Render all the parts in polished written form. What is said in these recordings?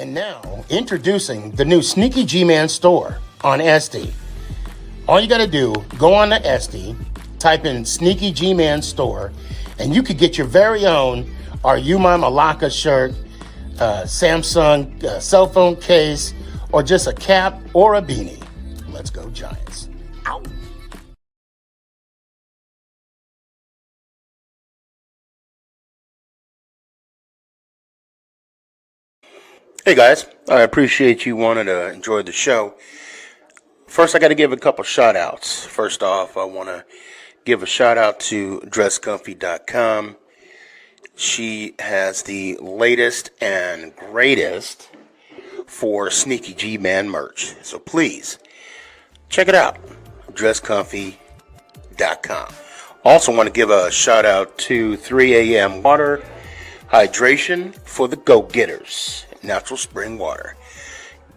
And now, introducing the new Sneaky Gman store on SD. All you got to do, go on to SD, type in Sneaky Gman store, and you could get your very own Are You My Malaka shirt, Samsung cell phone case, or just a cap or a beanie. Let's go Giants. Ow. Hey guys, I appreciate you wanting to enjoy the show. First, I got to give a couple shout outs. First off, I want to give a shout out to dresscomfy.com. She has the latest and greatest for Sneaky G-Man merch. So please, check it out, dresscomfy.com. Also want to give a shout out to 3 a.m. Water Hydration for the go-getters. Natural spring water.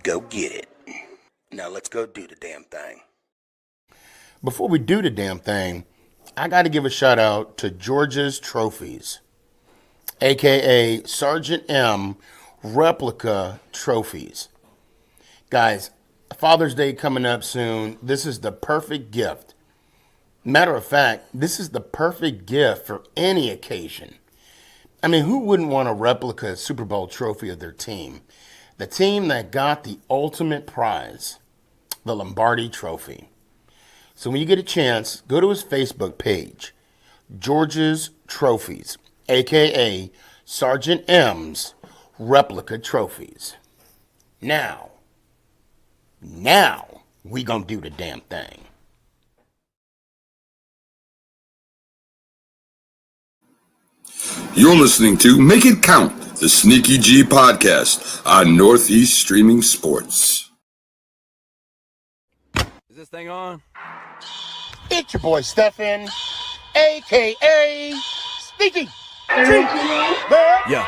Go get it. Now let's go do the damn thing. Before we do the damn thing, I got to give a shout out to George's Trophies, aka Sergeant M replica trophies. Guys, Father's Day coming up soon. This is the perfect gift. Matter of fact, this is the perfect gift for any occasion. I mean, who wouldn't want a replica Super Bowl trophy of their team? The team that got the ultimate prize, the Lombardi Trophy. So when you get a chance, go to his Facebook page, George's Trophies, a.k.a. Sergeant M's replica trophies. Now, we gonna do the damn thing. You're listening to Make It Count, the Sneaky G podcast on Northeast Streaming Sports. Is this thing on? It's your boy Stefan, a.k.a. SneakyG. Yeah.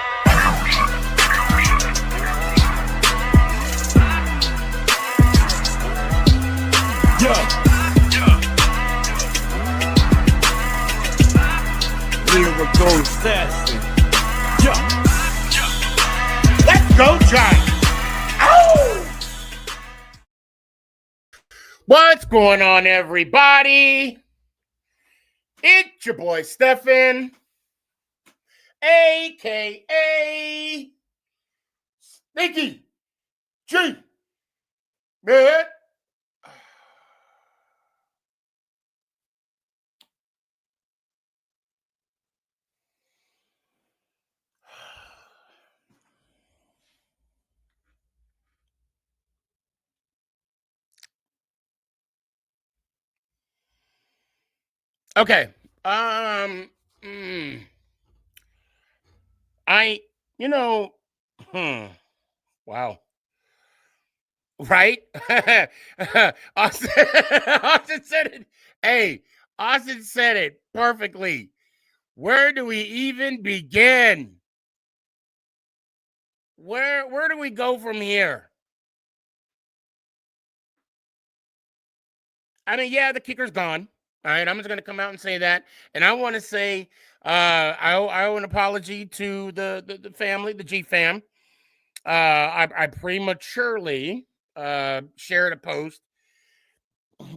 Lyrical assassin. Let's go, Giants! Ow! What's going on, everybody? It's your boy Stefan, a.k.a. SneakyG. Man. Okay. Wow. Right? Austin, Austin said it. Hey, Austin said it perfectly. Where do we even begin? Where do we go from here? I mean, yeah, the kicker's gone. All right, I'm just going to come out and say that. And I want to say I owe an apology to the family, the G fam. I prematurely shared a post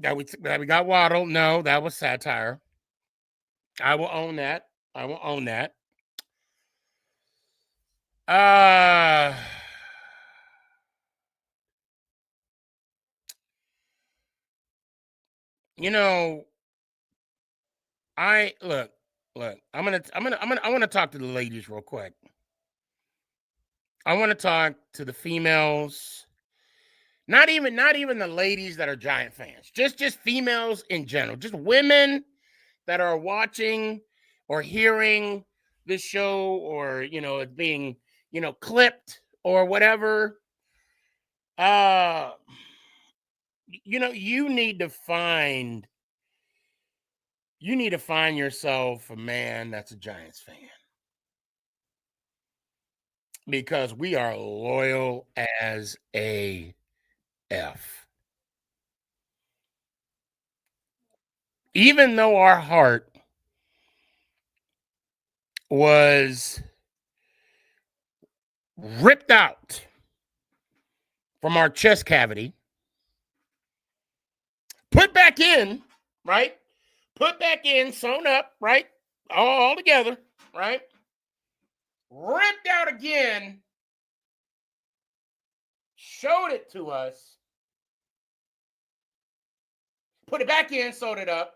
that we got Waddle. No, that was satire. I will own that. You know, look. I want to talk to the ladies real quick. I want to talk to the females. Not even the ladies that are Giant fans. Just females in general. Just women that are watching or hearing this show, or it's being clipped or whatever. You need to find yourself a man that's a Giants fan, because we are loyal as a F. Even though our heart was ripped out from our chest cavity, put back in, right? Put back in, sewn up, right? All together, right? Ripped out again, showed it to us, put it back in, sewed it up,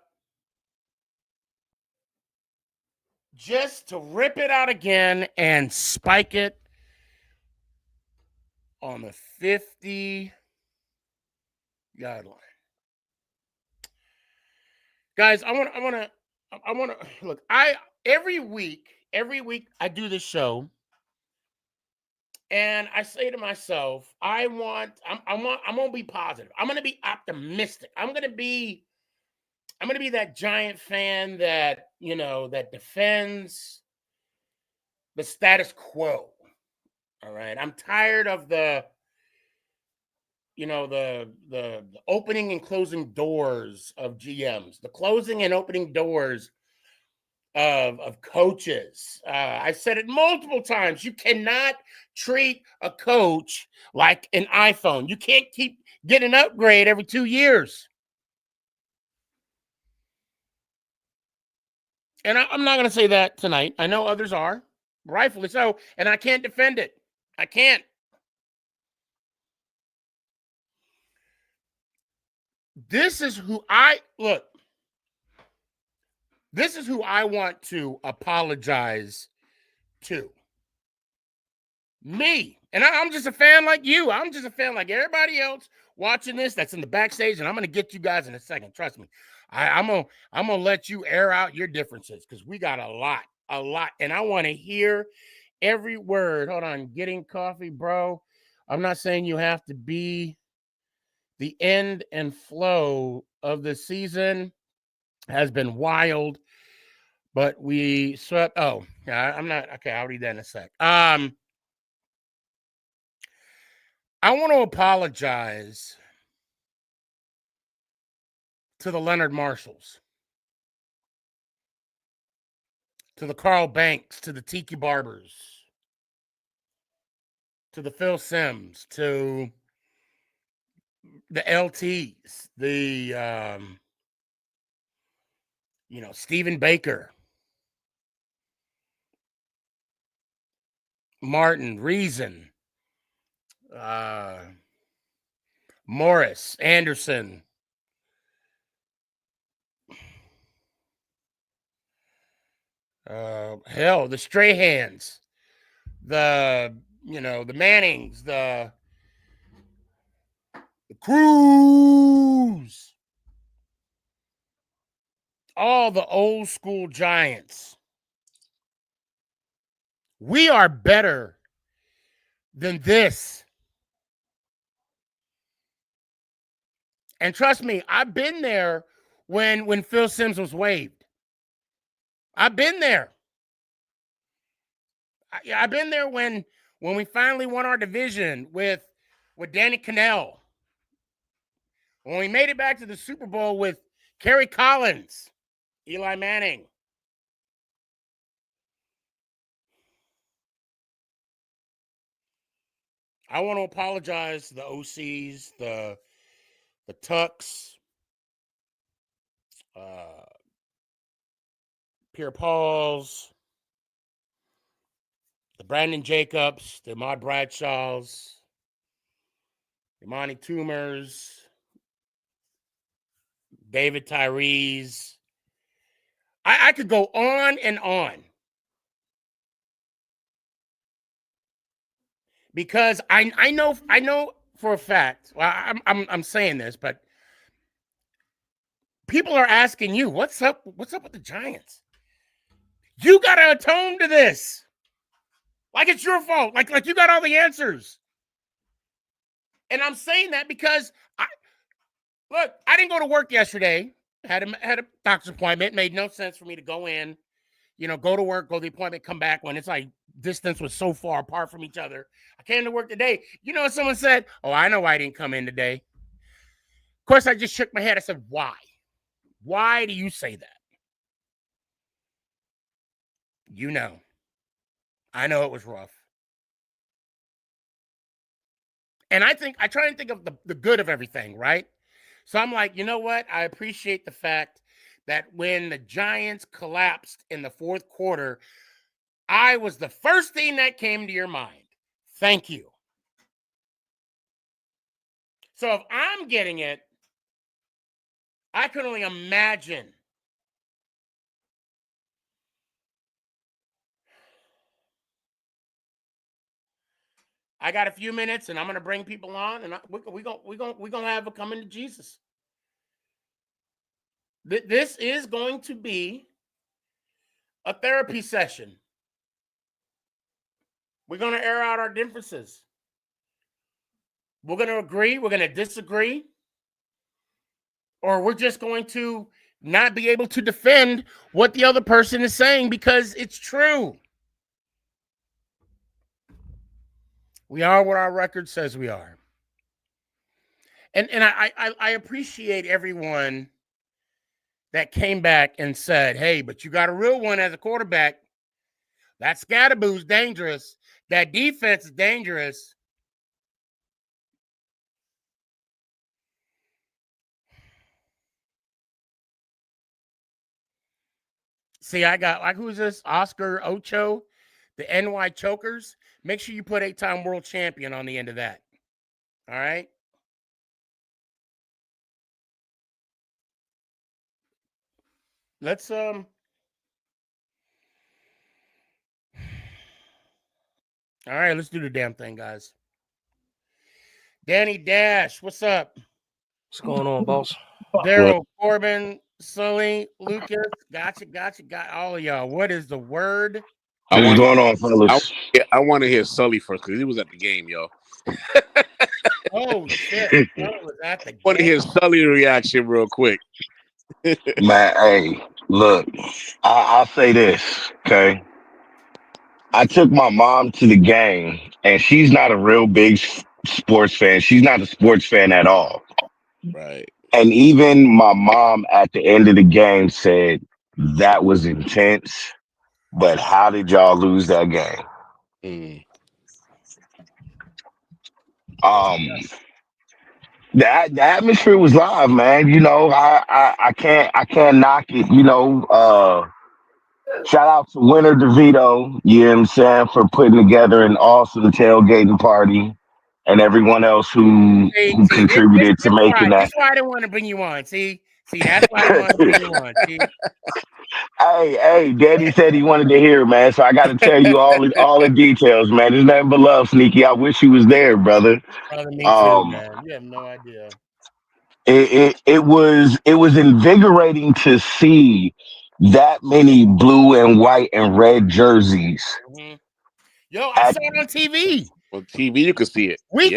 just to rip it out again and spike it on the 50-yard line. Guys, I want to look. Every week I do this show, and I say to myself, I'm gonna be positive. I'm gonna be optimistic. I'm gonna be that Giant fan that, that defends the status quo. All right. I'm tired of the opening and closing doors of GMs, the closing and opening doors of coaches. I've said it multiple times. You cannot treat a coach like an iPhone. You can't keep getting an upgrade every 2 years. And I'm not going to say that tonight. I know others are, rightfully so, and I can't defend it. I can't. This is who I want to apologize to. Me. And I'm just a fan like you. I'm just a fan like everybody else watching this that's in the backstage, and I'm going to get you guys in a second. Trust me. I'm gonna let you air out your differences because we got a lot. And I want to hear every word. Hold on. Getting coffee, bro. I'm not saying you have to be the end and flow of the season has been wild, but we swept. Oh, yeah, I'm not. Okay, I'll read that in a sec. I want to apologize to the Leonard Marshalls, to the Carl Banks, to the Tiki Barbers, to the Phil Sims, to the LTs, the Stephen Baker, Martin, Reason, Morris, Anderson, hell, the Strahans, the Mannings, the Cruz, all the old school Giants. We are better than this. And trust me, I've been there when Phil Sims was waived. I've been there. I've been there when we finally won our division with Danny Cannell. When we made it back to the Super Bowl with Kerry Collins, Eli Manning. I want to apologize to the OCs, the Tucks, Pierre Pauls, the Brandon Jacobs, the Ahmad Bradshaws, the Monty Toomers, David Tyrese. I could go on and on. Because I know for a fact. Well, I'm saying this, but people are asking you, what's up with the Giants? You gotta atone to this. Like it's your fault. Like you got all the answers. And I'm saying that because I didn't go to work yesterday. Had a doctor's appointment. Made no sense for me to go in, go to work, go to the appointment, come back when it's like distance was so far apart from each other. I came to work today. Someone said, oh, I know why I didn't come in today. Of course, I just shook my head. I said, why? Why do you say that? I know it was rough. And I try and think of the good of everything, right? So I'm like, you know what? I appreciate the fact that when the Giants collapsed in the fourth quarter, I was the first thing that came to your mind. Thank you. So if I'm getting it, I can only imagine. I got a few minutes, and I'm going to bring people on, and we're gonna have a coming to Jesus. This is going to be a therapy session. We're going to air out our differences. We're going to agree. We're going to disagree. Or we're just going to not be able to defend what the other person is saying because it's true. We are what our record says we are. And I appreciate everyone that came back and said, hey, but you got a real one as a quarterback. That Scatterboo's dangerous. That defense is dangerous. See, I got, like, who's this? Oscar Ocho, the NY Chokers. Make sure you put 8-time world champion on the end of that. All right? Let's, all right, let's do the damn thing, guys. Danny Dash, what's up? What's going on, boss? Daryl, Corbin, Sully, Lucas, got all of y'all. What is the word? What's going on, fellas? I want to hear Sully first because he was at the game, yo. Oh, shit. Sully was at the game. I want to hear Sully's reaction real quick. Man, hey, look, I'll say this, okay? I took my mom to the game, and she's not a real big sports fan. She's not a sports fan at all. Right. And even my mom at the end of the game said, that was intense, but how did y'all lose that game? The atmosphere was live, man. You know, I can't knock it. You know, shout out to Winter DeVito. You know what I'm saying, for putting together an awesome tailgating party, and everyone else who contributed to making that. That's why I didn't want to bring you on. See, that's why I didn't want to bring you on. See. Hey, Daddy said he wanted to hear, man. So I got to tell you all the details, man. There's nothing but love, Sneaky. I wish you was there, brother. Brother, me too, man. You have no idea. It was invigorating to see that many blue and white and red jerseys. Mm-hmm. Yo, I saw it on TV. On TV, you could see it. We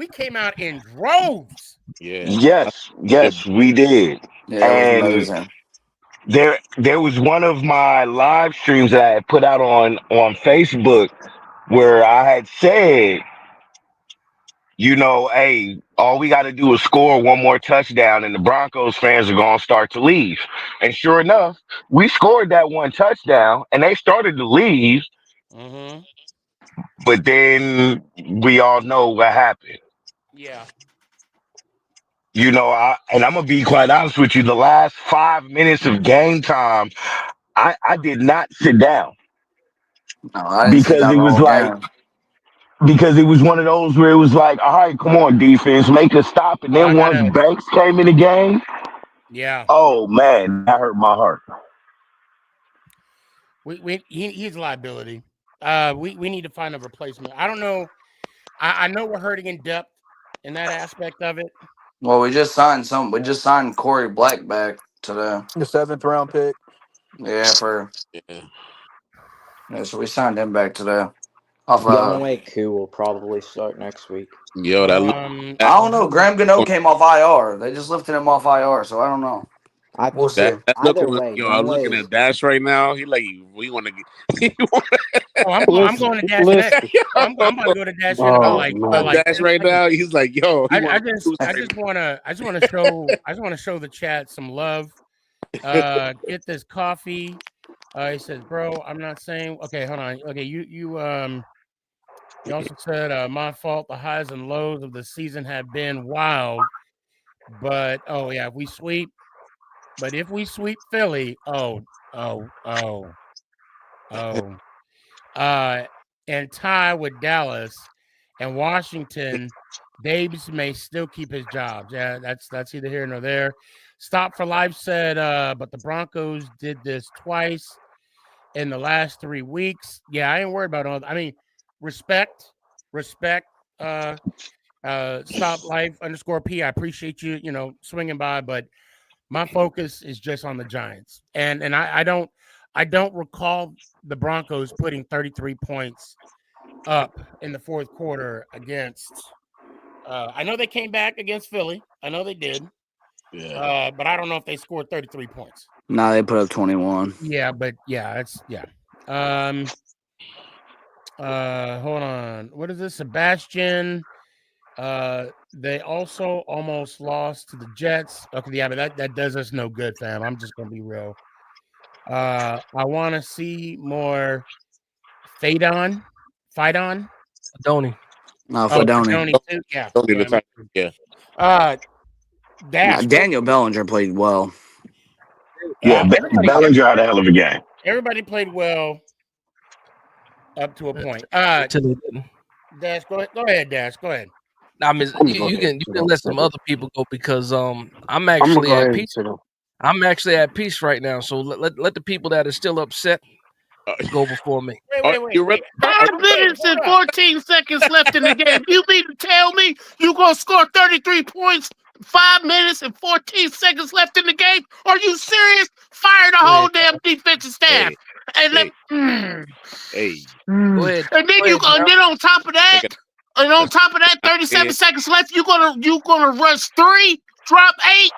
came out in droves. Yeah. Yes, we did. Yeah, it was amazing. There was one of my live streams that I had put out on Facebook where I had said, you know, hey, all we got to do is score one more touchdown and the Broncos fans are going to start to leave. And sure enough, we scored that one touchdown and they started to leave. Mm-hmm. But then we all know what happened. Yeah. You know, I'm going to be quite honest with you. The last 5 minutes of game time, I did not sit down. No, I didn't sit down the whole game. Because it was one of those where it was like, all right, come on, defense, make a stop. And then once Banks came in the game, oh, man, that hurt my heart. He's a liability. We need to find a replacement. I don't know. I know we're hurting in depth in that aspect of it. Well, we just signed Corey Black back today. The 7th round pick. Yeah, so we signed him back today. Younghoe Koo will probably start next week. Yo, that I don't know. Graham Gano came off IR. They just lifted him off IR, so I don't know. We'll see. Either way, I'm looking at Dash right now. He like, we want to get. I'm going to Dash next. I'm going to go to Dash in about like Dash right now. He's like, yo. I just want to show the chat some love. Get this coffee. He says, bro, I'm not saying. Okay, hold on. Okay, you He also said, my fault. The highs and lows of the season have been wild. But, if we sweep Philly, and tie with Dallas and Washington, Davis may still keep his jobs. Yeah, that's either here nor there. Stop for Life said, but the Broncos did this twice in the last 3 weeks. Yeah, I ain't worried about all. I mean, respect. Stop Life _P. I appreciate you, swinging by, but my focus is just on the Giants, and I don't recall the Broncos putting 33 points up in the fourth quarter against. I know they came back against Philly. I know they did. Yeah. But I don't know if they scored 33 points. Nah, they put up 21. Yeah, but it's. Hold on. What is this? Sebastian. They also almost lost to the Jets. Okay, yeah, but that does us no good, fam. I'm just gonna be real. I want to see more Fadon. Fidoni. No, Fidoni. Too. Yeah. Don't need the time. Yeah. Nah, Daniel Bellinger played well. Yeah, Bellinger had a hell of a game. Everybody played well up to a point. Until they didn't. Dash, go ahead, Dash. Go ahead. I mean, you can let some other people go because I'm actually at peace. I'm actually at peace right now. So let the people that are still upset go before me. Wait. 5 minutes and 14 seconds left in the game. You mean to tell me you gonna score 33 points? 5 minutes and 14 seconds left in the game? Are you serious? Fire the whole damn defensive staff. And Go ahead. And then on top of that, 37 seconds left. You gonna rush 3, drop 8.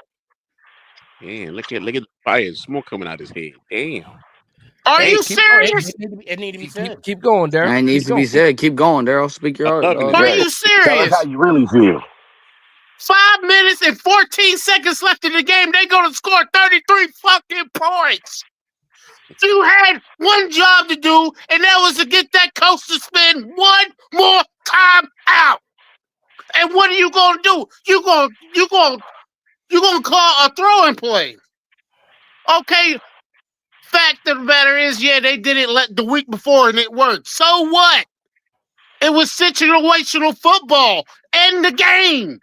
Damn, look at the fire, smoke coming out his head. Damn. Are you serious? It need to be said. Keep going, Daryl. It needs to be said. Keep going, Daryl. Speak your heart. Are you serious? Tell us how you really feel. 5 minutes and 14 seconds left in the game. They're gonna score 33 fucking points. You had one job to do, and that was to get that coach to spend one more time out. And what are you gonna do? You gonna call a throwing play? Okay. Fact of the matter is, they did it the week before and it worked. So what? It was situational football. End the game.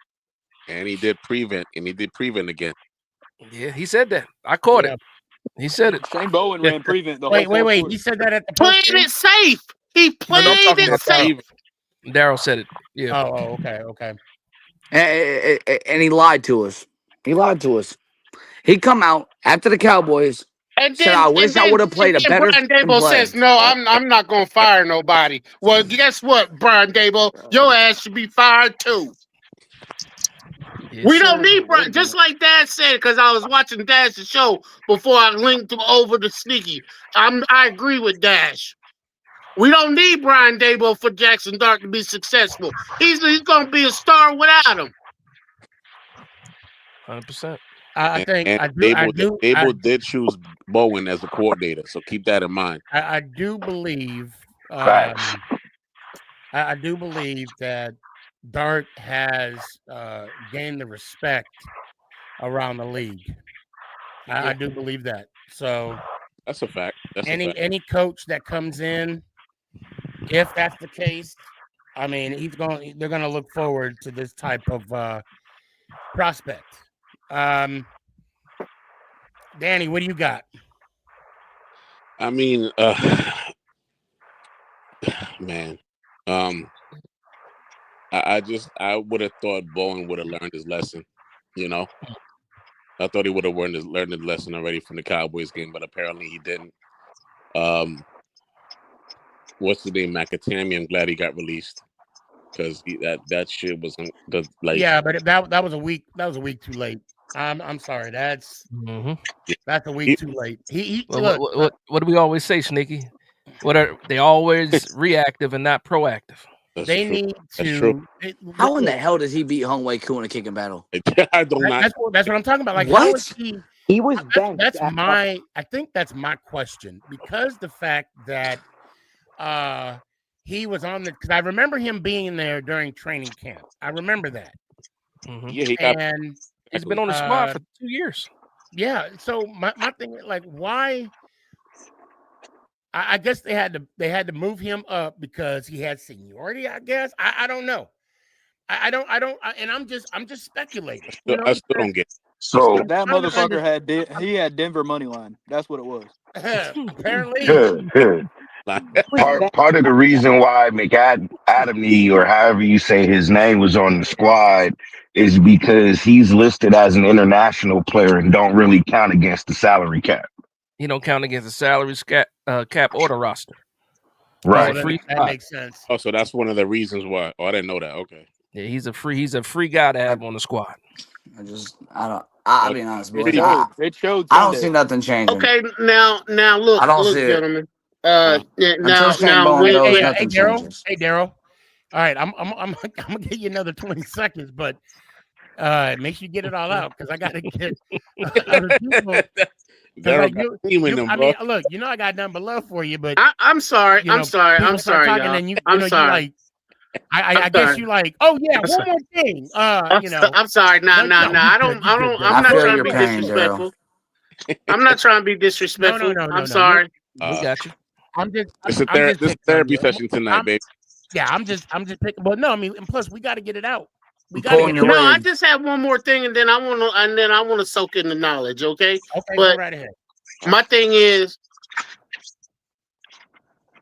And he did prevent again. Yeah, he said that. I caught it. He said it. Shane Bowen ran prevent the whole Wait. quarter. He said that at the played it safe. He played it safe. Daryl said it. Yeah. Oh, okay. And he lied to us. He come out after the Cowboys. And said, I wish I would have played a better Brian Daboll play. says, no, I'm not going to fire nobody. Well, guess what, Brian Daboll? Your ass should be fired too. Yes, we don't need Brian. Just like Dad said, because I was watching Dash's show before I linked him over to Sneaky. I agree with Dash. We don't need Brian Daboll for Jackson Dart to be successful. He's going to be a star without him. 100%. I think Dable did choose Bowen as a coordinator, so keep that in mind. I do believe I do believe that Dart has gained the respect around the league. I do believe that. So that's a fact. Any coach that comes in, if that's the case, I mean, they're going to look forward to this type of prospect. Danny, what do you got? I mean, man, I would have thought Bowen would have learned his lesson. I thought he would have learned his lesson already from the Cowboys game, but apparently he didn't. What's the name? McAtammy. I'm glad he got released because that shit was like. Yeah, but that was a week. That was a week too late. I'm sorry. That's a week too late. What do we always say, Sneaky? They always reactive and not proactive? They need to. How in the hell does he beat Hung Wei Koo in a kicking battle? I don't know. That's what I'm talking about. Like, what? How is he was benched. I think that's my question, because the fact that he was on the because I remember him being there during training camp. I remember that. Mhm. Yeah, he got. And He's been on the squad for 2 years. yeah. So my thing is like, why? I guess they had to move him up because he had seniority. I guess I don't know. I don't and I'm just speculating. You know, I still don't get. So That motherfucker had Denver money line. That's what it was. apparently. part of the reason why McAdamy, or however you say his name, was on the squad is because he's listed as an international player and don't really count against the salary cap. He don't count against the salary cap or the roster. Right. That makes sense. Oh, so that's one of the reasons why. Oh, I didn't know that. Okay. Yeah, he's a free guy to have on the squad. I'll be honest, boys. It showed. I don't see nothing changing. Okay, now look, I don't see it. gentlemen. Until Shane Bowen goes, hey, nothing changes. Hey, Daryl. All right, I'm gonna give you another 20 seconds, but make sure you get it all out because I gotta get other people. Like I mean, look, you know I got nothing but love for you, but I'm sorry. I'm sorry. I'm sorry. Talking, y'all. and I'm sorry. Like, I guess you like. Oh yeah, one more thing. I'm sorry. Nah. I don't. I'm not trying to be disrespectful. I'm not trying to be disrespectful. No, I'm sorry. We got you. It's a therapy session tonight, baby. Yeah, I'm just picking. But no, I mean, and plus we got to get it out. We got Pulling to. your No, leg. I just have one more thing, and then I want to soak in the knowledge. Okay. Okay, but go right ahead. My thing is,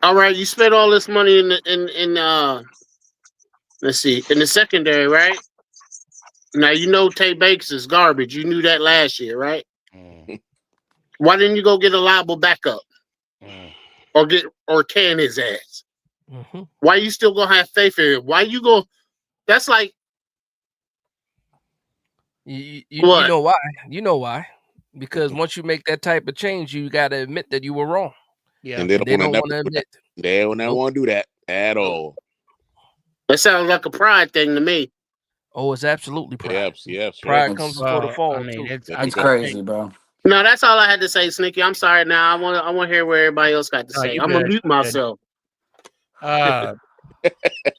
all right, you spent all this money in let's see, in the secondary, right? Now you know Tay Bakes is garbage. You knew that last year, right? Why didn't you go get a liable backup? Or can his ass? Mm-hmm. Why you still gonna have faith in him? Why you go? That's like you know why? You know why? Because once you make that type of change, you got to admit that you were wrong. Yeah, and they don't want to admit. They don't want to do that at all. That sounds like a pride thing to me. Oh, it's absolutely pride. Yes. Pride comes before the fall. I mean, it's crazy, bro. No, that's all I had to say, Sneaky. I'm sorry. Now I want to hear what everybody else got to say. I'm gonna mute myself.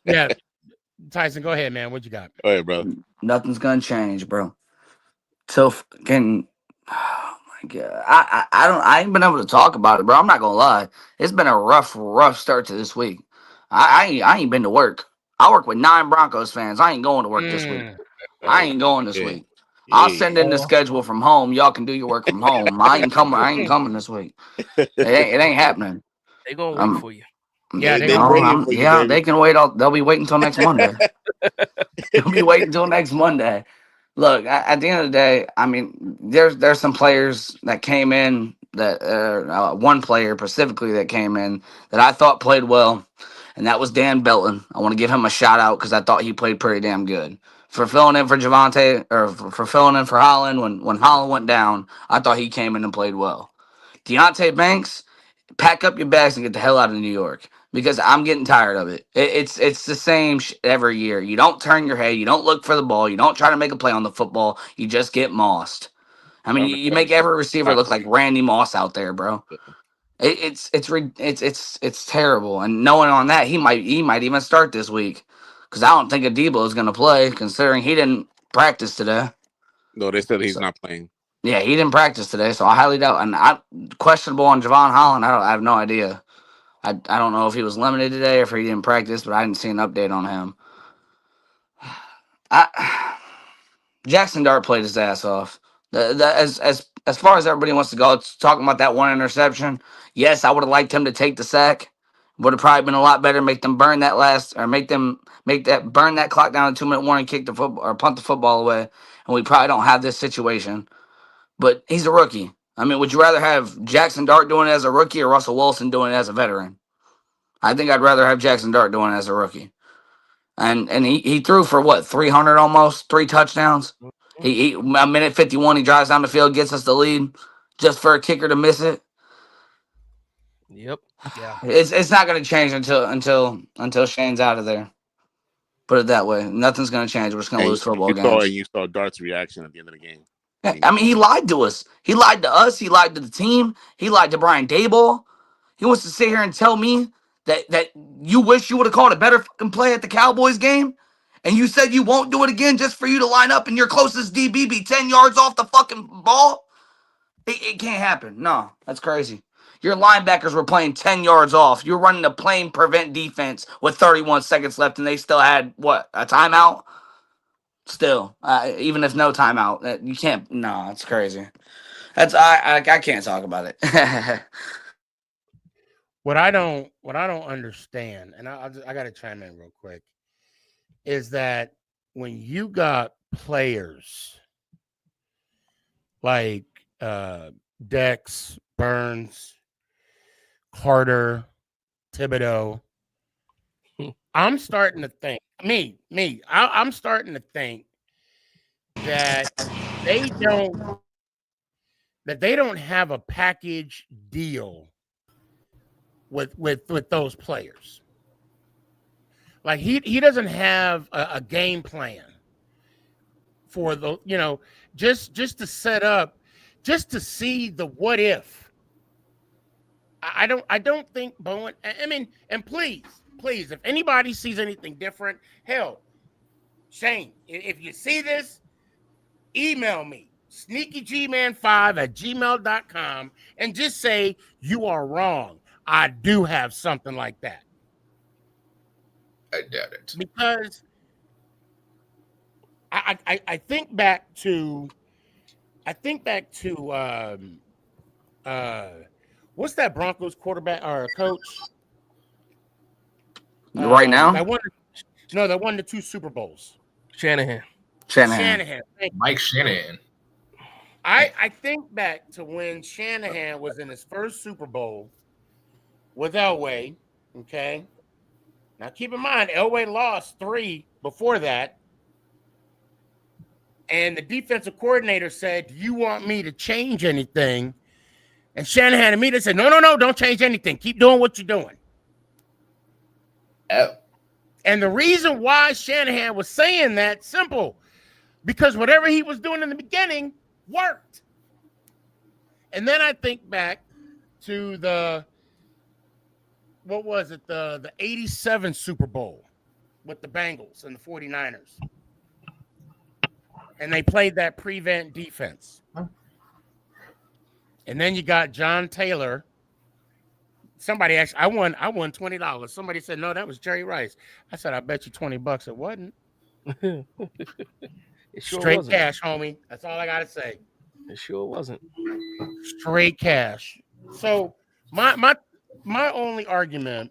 Yeah, Tyson, go ahead, man. What you got? Go ahead, bro. Nothing's gonna change, bro. So fucking. Oh my god, I ain't been able to talk about it, bro. I'm not gonna lie. It's been a rough start to this week. I ain't been to work. I work with 9 Broncos fans. I ain't going to work this week. I ain't going this week. I'll send in the schedule from home. Y'all can do your work from home. I ain't coming this week. It ain't happening. They gonna wait for you. Yeah, they can wait. They'll be waiting until next Monday. They'll be waiting until next Monday. Look, at the end of the day, I mean, there's some players that came in that one player specifically that came in that I thought played well, and that was Dan Belton. I want to give him a shout out because I thought he played pretty damn good for filling in for Javonte or for filling in for Holland when Holland went down. I thought he came in and played well. Deontay Banks, pack up your bags and get the hell out of New York. Because I'm getting tired of it. It's the same every year. You don't turn your head. You don't look for the ball. You don't try to make a play on the football. You just get mossed. I mean, you make every receiver look like Randy Moss out there, bro. It's terrible. And knowing on that, he might even start this week because I don't think Adebo is going to play considering he didn't practice today. No, they said he's not playing. Yeah, he didn't practice today, so I highly doubt. And I questionable on Javon Holland. I have no idea. I don't know if he was limited today or if he didn't practice, but I didn't see an update on him. Jackson Dart played his ass off. As far as everybody wants to go, it's talking about that one interception. Yes, I would have liked him to take the sack. Would have probably been a lot better. Make them burn that burn that clock down to 2-minute warning, kick the football or punt the football away, and we probably don't have this situation. But he's a rookie. I mean, would you rather have Jackson Dart doing it as a rookie or Russell Wilson doing it as a veteran? I think I'd rather have Jackson Dart doing it as a rookie. And he threw for what, 300 almost, 3 touchdowns. He a minute 51, he drives down the field, gets us the lead, just for a kicker to miss it. Yep. Yeah. It's not going to change until Shane's out of there. Put it that way. Nothing's going to change. We're just going to lose football games. You saw Dart's reaction at the end of the game. I mean, he lied to us. He lied to us. He lied to the team. He lied to Brian Daboll. He wants to sit here and tell me that you wish you would have called a better fucking play at the Cowboys game? And you said you won't do it again just for you to line up and your closest DB be 10 yards off the fucking ball? It can't happen. No, that's crazy. Your linebackers were playing 10 yards off. You're running a plain prevent defense with 31 seconds left, and they still had, what, a timeout? Still, even if no timeout, you can't. No, it's crazy. I can't talk about it. What I don't understand, and I got to chime in real quick, is that when you got players like Dex, Burns, Carter, Thibodeau, I'm starting to think I'm starting to think that they don't have a package deal with those players. Like he doesn't have a game plan for the, just to set up, just to see the what if. I don't think Bowen, I mean, and please, if anybody sees anything different, hell, Shane, if you see this, email me, SneakyGman5@gmail.com, and just say you are wrong. I do have something like that. I doubt it. Because I think back to what's that Broncos quarterback or coach? Right now? They won the 2 Super Bowls. Shanahan. Mike Shanahan. I think back to when Shanahan was in his first Super Bowl with Elway. Okay. Now keep in mind, Elway lost 3 before that. And the defensive coordinator said, "Do you want me to change anything?" And Shanahan immediately said, No, don't change anything. Keep doing what you're doing. Oh. And the reason why Shanahan was saying that, simple, because whatever he was doing in the beginning worked. And then I think back to the 87 Super Bowl with the Bengals and the 49ers. And they played that prevent defense. And then you got John Taylor. Somebody actually, I won $20. Somebody said, no, that was Jerry Rice. I said, I bet you $20 it wasn't. It sure Straight wasn't. cash, homie. That's all I got to say. It sure wasn't. Straight cash. So my only argument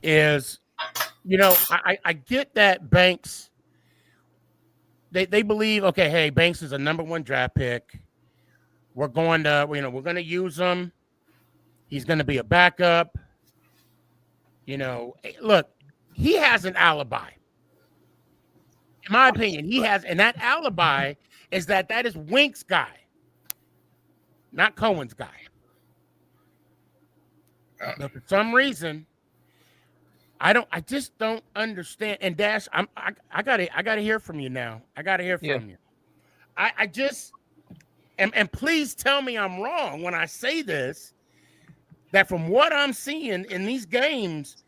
is, I get that Banks, they believe, okay, hey, Banks is a number 1 draft pick. We're going to use him. He's going to be a backup. Look, he has an alibi. In my opinion, he has, and that alibi is that is Wink's guy, not Cohen's guy. But for some reason, I just don't understand. And Dash, I gotta hear from you now. I gotta hear from you. I just, and please tell me I'm wrong when I say this, that from what I'm seeing in these games,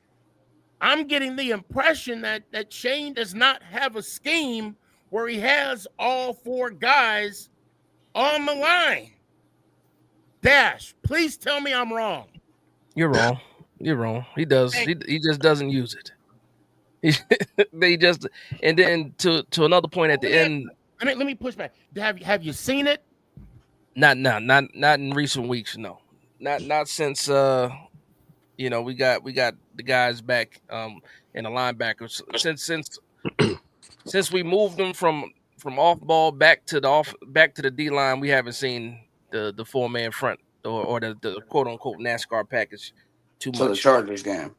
I'm getting the impression that Shane does not have a scheme where he has all 4 guys on the line. Dash, please tell me I'm wrong. You're wrong. You're wrong. He does. He just doesn't use it. They just, and then to another point at the end. Let me push back. Have you seen it? Not in recent weeks. No, not since we got the guys back in the linebackers since we moved them from off ball back to the D line. We haven't seen the 4-man front or the quote unquote NASCAR package too much. So the Chargers game.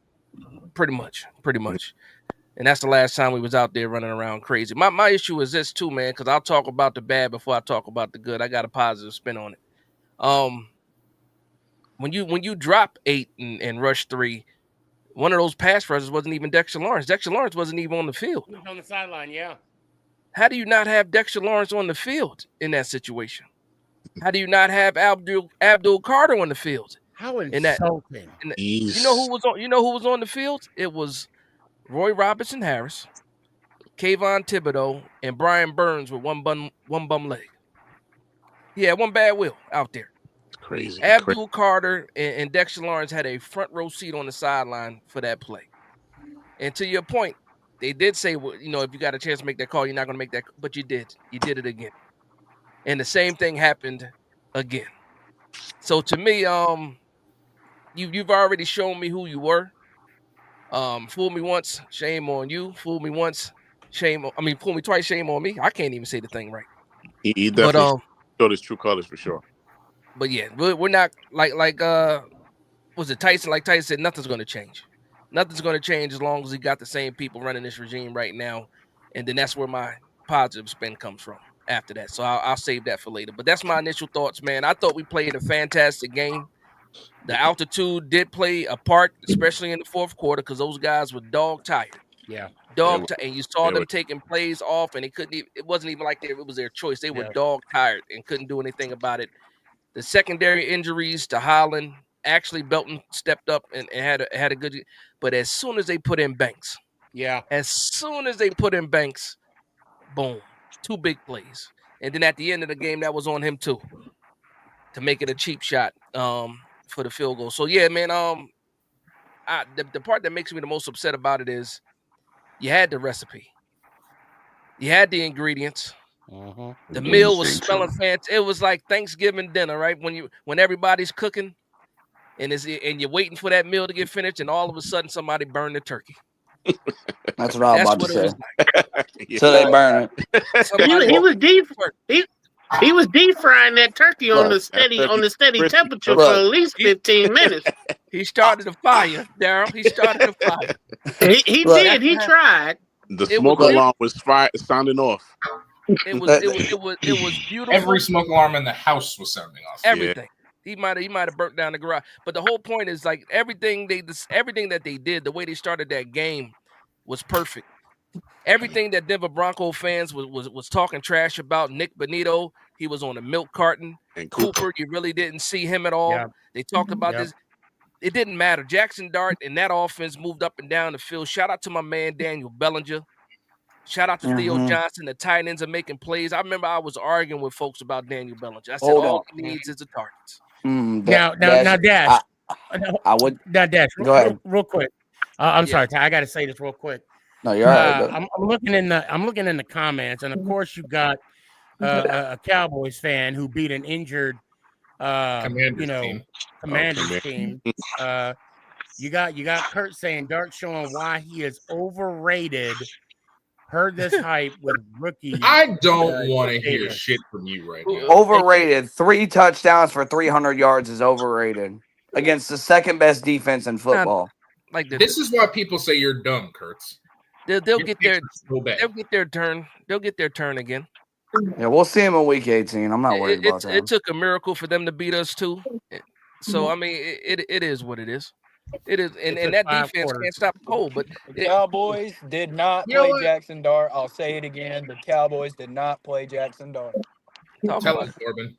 Pretty much. And that's the last time we was out there running around crazy. My issue is this too, man, because I'll talk about the bad before I talk about the good. I got a positive spin on it. When you drop 8 and rush 3, one of those pass rushers wasn't even Dexter Lawrence. Dexter Lawrence wasn't even on the field. He was on the sideline, yeah. How do you not have Dexter Lawrence on the field in that situation? How do you not have Abdul Carter on the field How In that, insulting! you know who was on? You know who was on the field? It was Roy Robertson Harris, Kayvon Thibodeau, and Brian Burns with one bum leg. He had one bad wheel out there. Crazy. Abdul Carter and Dexter Lawrence had a front row seat on the sideline for that play. And to your point, they did say, well, you know, if you got a chance to make that call, you're not going to make that, but you did. You did it again. And the same thing happened again. So to me, you've already shown me who you were. Fool me once, shame on you. Fool me once, fool me twice, shame on me. I can't even say the thing right. He But definitely showed his true colors for sure. But yeah, we're not like was it Tyson? Like Tyson said, nothing's going to change. Nothing's going to change as long as he got the same people running this regime right now, and then that's where my positive spin comes from after that. So I'll save that for later. But that's my initial thoughts, man. I thought we played a fantastic game. The altitude did play a part, especially in the fourth quarter, because those guys were dog tired. Yeah, and you saw them taking plays off, and they couldn't even. It wasn't even like it was their choice. They were dog tired and couldn't do anything about it. The secondary injuries to Holland, actually Belton stepped up and had a good. But as soon as they put in Banks, boom, 2 big plays, and then at the end of the game, that was on him too, to make it a cheap shot for the field goal. So yeah, man, the part that makes me the most upset about it is you had the recipe, you had the ingredients. The meal was smelling fancy. It was like Thanksgiving dinner, right? When everybody's cooking, and you're waiting for that meal to get finished, and all of a sudden somebody burned the turkey. That's what I was about to say. Like. So they burn it. He was deep frying that turkey on the steady temperature for at least 15 minutes. He started a fire, Daryl. He started a fire. He did. He tried. The smoke alarm was sounding off. It was beautiful. Every smoke alarm in the house was sounding off. Everything. Yeah. He might have burnt down the garage. But the whole point is, like, everything that they did, the way they started that game was perfect. Everything that Denver Bronco fans was talking trash about. Nick Bonito, he was on a milk carton. And Cooper, you really didn't see him at all. Yeah. They talked about this. It didn't matter. Jackson Dart and that offense moved up and down the field. Shout out to my man Daniel Bellinger. Shout out to Theo Johnson. The tight ends are making plays. I remember I was arguing with folks about Daniel Bellinger. I said all he needs is the targets. Now, Dash. I would. Now, Dash. Go ahead. Real quick. I'm sorry. I got to say this real quick. No, you're right. I'm looking in the comments, and of course you got a Cowboys fan who beat an injured Commander's team. You got Kurt saying Dart showing why he is overrated. Heard this hype with rookie. I don't want to hear shit from you right now. Overrated. 3 touchdowns for 300 yards is overrated against the second best defense in football. Like this is why people say you're dumb, Kurtz. They'll get their turn. They'll get their turn again. Yeah, we'll see him in week 18. I'm not worried about that. It took a miracle for them to beat us too. So I mean, it is what it is. It is, and that defense can't stop the pole. But the Cowboys did not play Jackson Dart. I'll say it again: the Cowboys did not play Jackson Dart. Tell us, Corbin.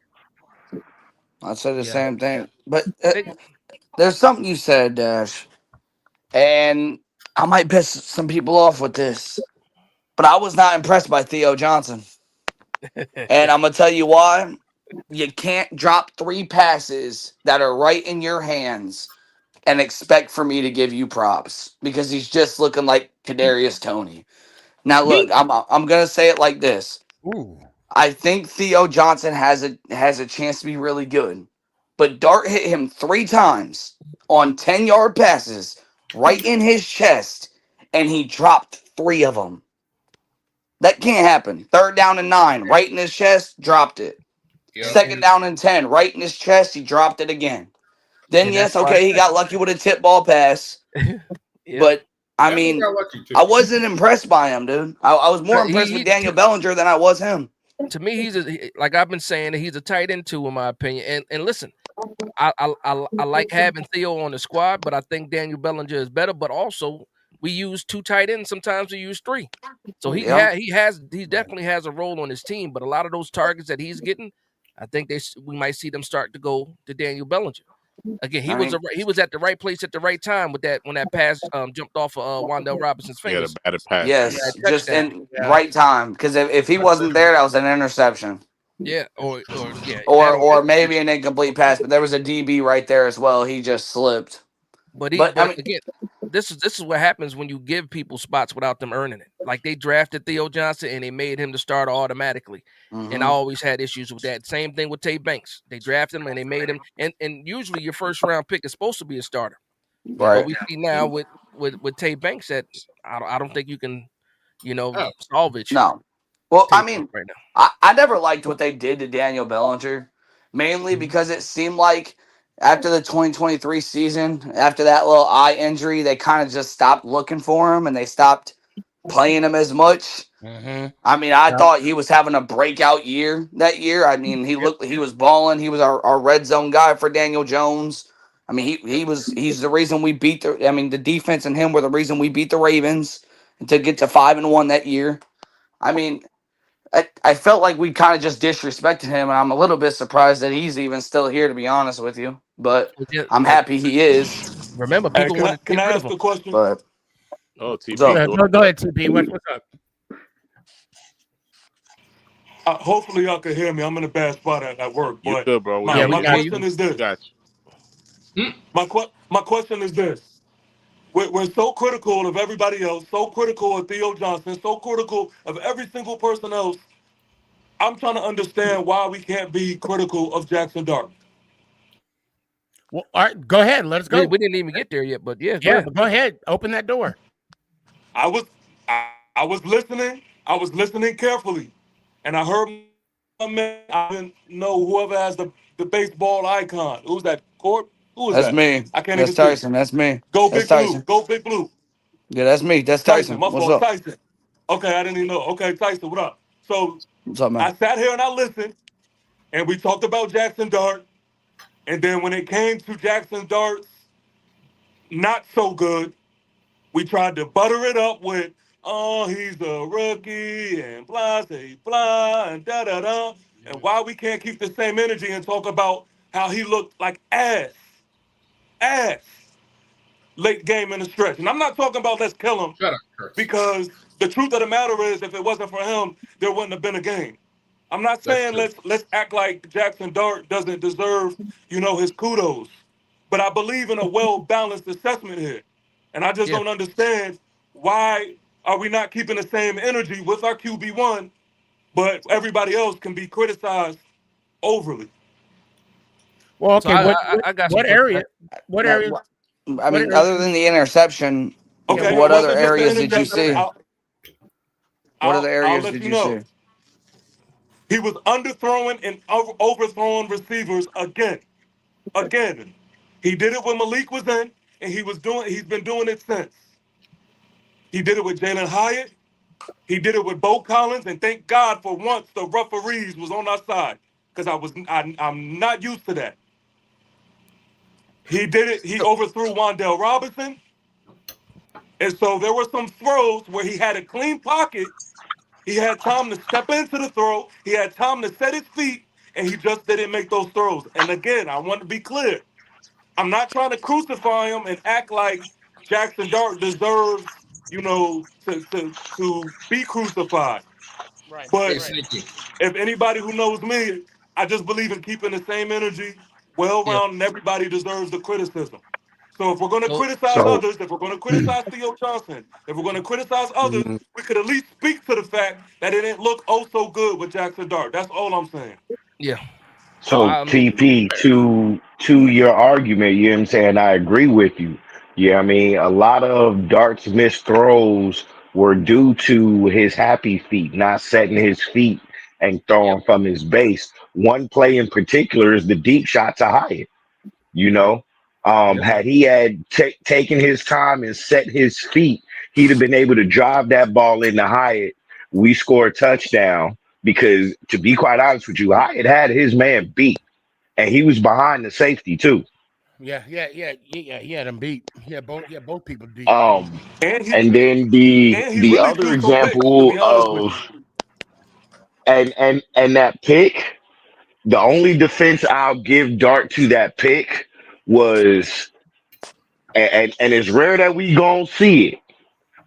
I said the same thing, but there's something you said, Dash, and I might piss some people off with this, but I was not impressed by Theo Johnson, and I'm gonna tell you why. You can't drop 3 passes that are right in your hands and expect for me to give you props because he's just looking like Kadarius Toney. Now, look, I'm gonna say it like this. Ooh. I think Theo Johnson has a chance to be really good, but Dart hit him 3 times on 10-yard passes right in his chest, and he dropped 3 of them. That can't happen. 3rd down and 9, right in his chest, dropped it. Yep. 2nd down and 10, right in his chest, he dropped it again. Then, yes, okay, he got lucky with a tip ball pass. But, I mean, I wasn't impressed by him, dude. I was more impressed with Daniel Bellinger than I was him. To me, like I've been saying, he's a tight end too, in my opinion. And listen, I like having Theo on the squad, but I think Daniel Bellinger is better. But also, we use 2 tight ends. Sometimes we use 3. So he definitely has a role on his team. But a lot of those targets that he's getting, I think we might see them start to go to Daniel Bellinger. Again, he I was mean, he was at the right place at the right time with that when that pass jumped off of Wandale Robinson's Yeah, the fingers. batted pass. yes, That just touchdown. in right time. Because if he wasn't there, that was an interception. Yeah, or yeah, that Or maybe an incomplete pass. But there was a DB right there as well. He just slipped. But I mean, again, this is what happens when you give people spots without them earning it. Like they drafted Theo Johnson and they made him the starter automatically. And I always had issues with that. Same thing with Tay Banks. They drafted him and they made him and usually your first round pick is supposed to be a starter. right. But we see now with Tay Banks that I don't think you can, salvage No. Well, Tay I Banks mean, right now. I never liked what they did to Daniel Bellinger, mainly because it seemed like after the 2023 season, after that little eye injury, they kind of just stopped looking for him and they stopped playing him as much. I mean, I thought he was having a breakout year that year. I mean, he was balling. He was our red zone guy for Daniel Jones. I mean, he's the reason we beat the defense and him were the reason we beat the Ravens and to get to 5-1 that year. I mean, I felt like we kind of just disrespected him, and I'm a little bit surprised that he's even still here, to be honest with you. But I'm happy he is. Remember, people wanted to Can get I rid ask of him. a question? But Oh, what's TP. up? Go ahead, TP. What's up? Hopefully y'all can hear me. I'm in a bad spot at work. You But good, bro? We my, hear my you. question is this. Got you. My question is this. We're so critical of everybody else, so critical of Theo Johnson, so critical of every single person else. I'm trying to understand why we can't be critical of Jackson Dart. Well, all right, go ahead. Let us go. We didn't even get there yet, but yeah, But go ahead. Open that door. I was listening. I was listening carefully, and I heard my man. I didn't know whoever has the baseball icon. Who's that? Court? Who is That's that? me. I can't That's even see. Tyson. That's me. Go That's Big Blue. Tyson. Go Big Blue. Yeah, that's me. That's Tyson. Tyson. My What's fault. up? Tyson. Okay, I didn't even know. Okay, Tyson, what up? So What's up, man? I sat here and I listened, and we talked about Jackson Dart, and then when it came to Jackson Dart's not so good, we tried to butter it up with, oh, he's a rookie and blah, say blah, and da da da. And why we can't keep the same energy and talk about how he looked like ass late game in the stretch. And I'm not talking about let's kill him. Shut up, Kurtz. Because the truth of the matter is, if it wasn't for him, there wouldn't have been a game. I'm not saying let's act like Jackson Dart doesn't deserve, his kudos. But I believe in a well-balanced assessment here. And I just don't understand why are we not keeping the same energy with our QB1, but everybody else can be criticized overly. Well, So okay. I got what some area? What area? I mean, other than the interception, Okay, what it other wasn't just the areas did you interception. see? What other I'll areas let did you you know. see? He was underthrowing and overthrowing receivers again. He did it when Malik was in, and he's been doing it since. He did it with Jalen Hyatt. He did it with Bo Collins, and thank God for once the referees was on our side, because I'm not used to that. He did it. He overthrew Wandale Robinson, and so there were some throws where he had a clean pocket. He had time to step into the throw. He had time to set his feet, and he just didn't make those throws. And again, I want to be clear. I'm not trying to crucify him and act like Jackson Dart deserves, to be crucified. Right. But Hey, Sneaky. if anybody who knows me, I just believe in keeping the same energy well Yeah. round, and everybody deserves the criticism. So if we're going to So criticize others, if we're going to criticize Theo Johnson, if we're going to criticize others, we could at least speak to the fact that it didn't look oh so good with Jackson Dart. That's all I'm saying. yeah. So So I mean, TP to your argument, you know what I'm saying? I agree with you. Yeah, I mean a lot of Dart's missed throws were due to his happy feet, not setting his feet and yep, throwing from his base. One play in particular is the deep shot to Hyatt. You know, yep. had he had taken his time and set his feet, he'd have been able to drive that ball into Hyatt. We score a touchdown because, to be quite honest with you, Hyatt had his man beat, and he was behind the safety too. Yeah. He had him beat. Both people beat. And he And then and he the really other threw some picks, to example be honest with of you. and that pick, the only defense I'll give Dart to that pick was, and it's rare that we gon' see it,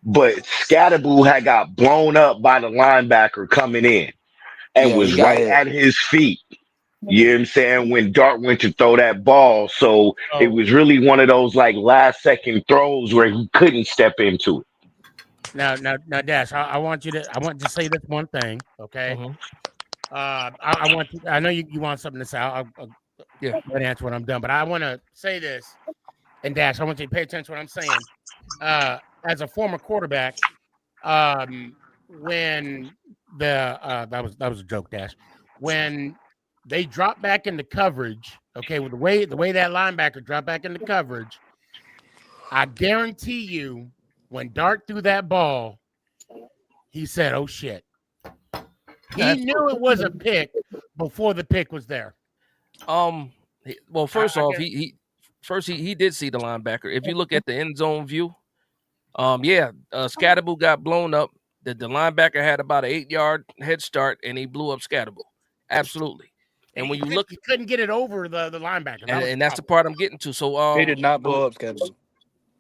but Scatterboo had got blown up by the linebacker coming in and Yeah, he was got right hit. at his feet. You know what I'm saying? When Dart went to throw that ball. So it was really one of those like last second throws where he couldn't step into it. Now, Dash, I want to say this one thing, okay? Mm-hmm. I want to, I know you want something to say. I'll Yeah. answer when I'm done, but I want to say this, and Dash, I want you to pay attention to what I'm saying. As a former quarterback, when that was a joke, Dash. When they drop back into coverage, okay, with the way that linebacker dropped back into coverage, I guarantee you, when Dart threw that ball, he said, "Oh shit." He knew it was a pick before the pick was there. Well, first off, he did see the linebacker. If you look at the end zone view, Scatterboo got blown up. The linebacker had about an 8-yard head start, and he blew up Scatterboo. Absolutely. And when you look, he couldn't get it over the linebacker, and that's the part I'm getting to. So he did not blow up Scatterboo.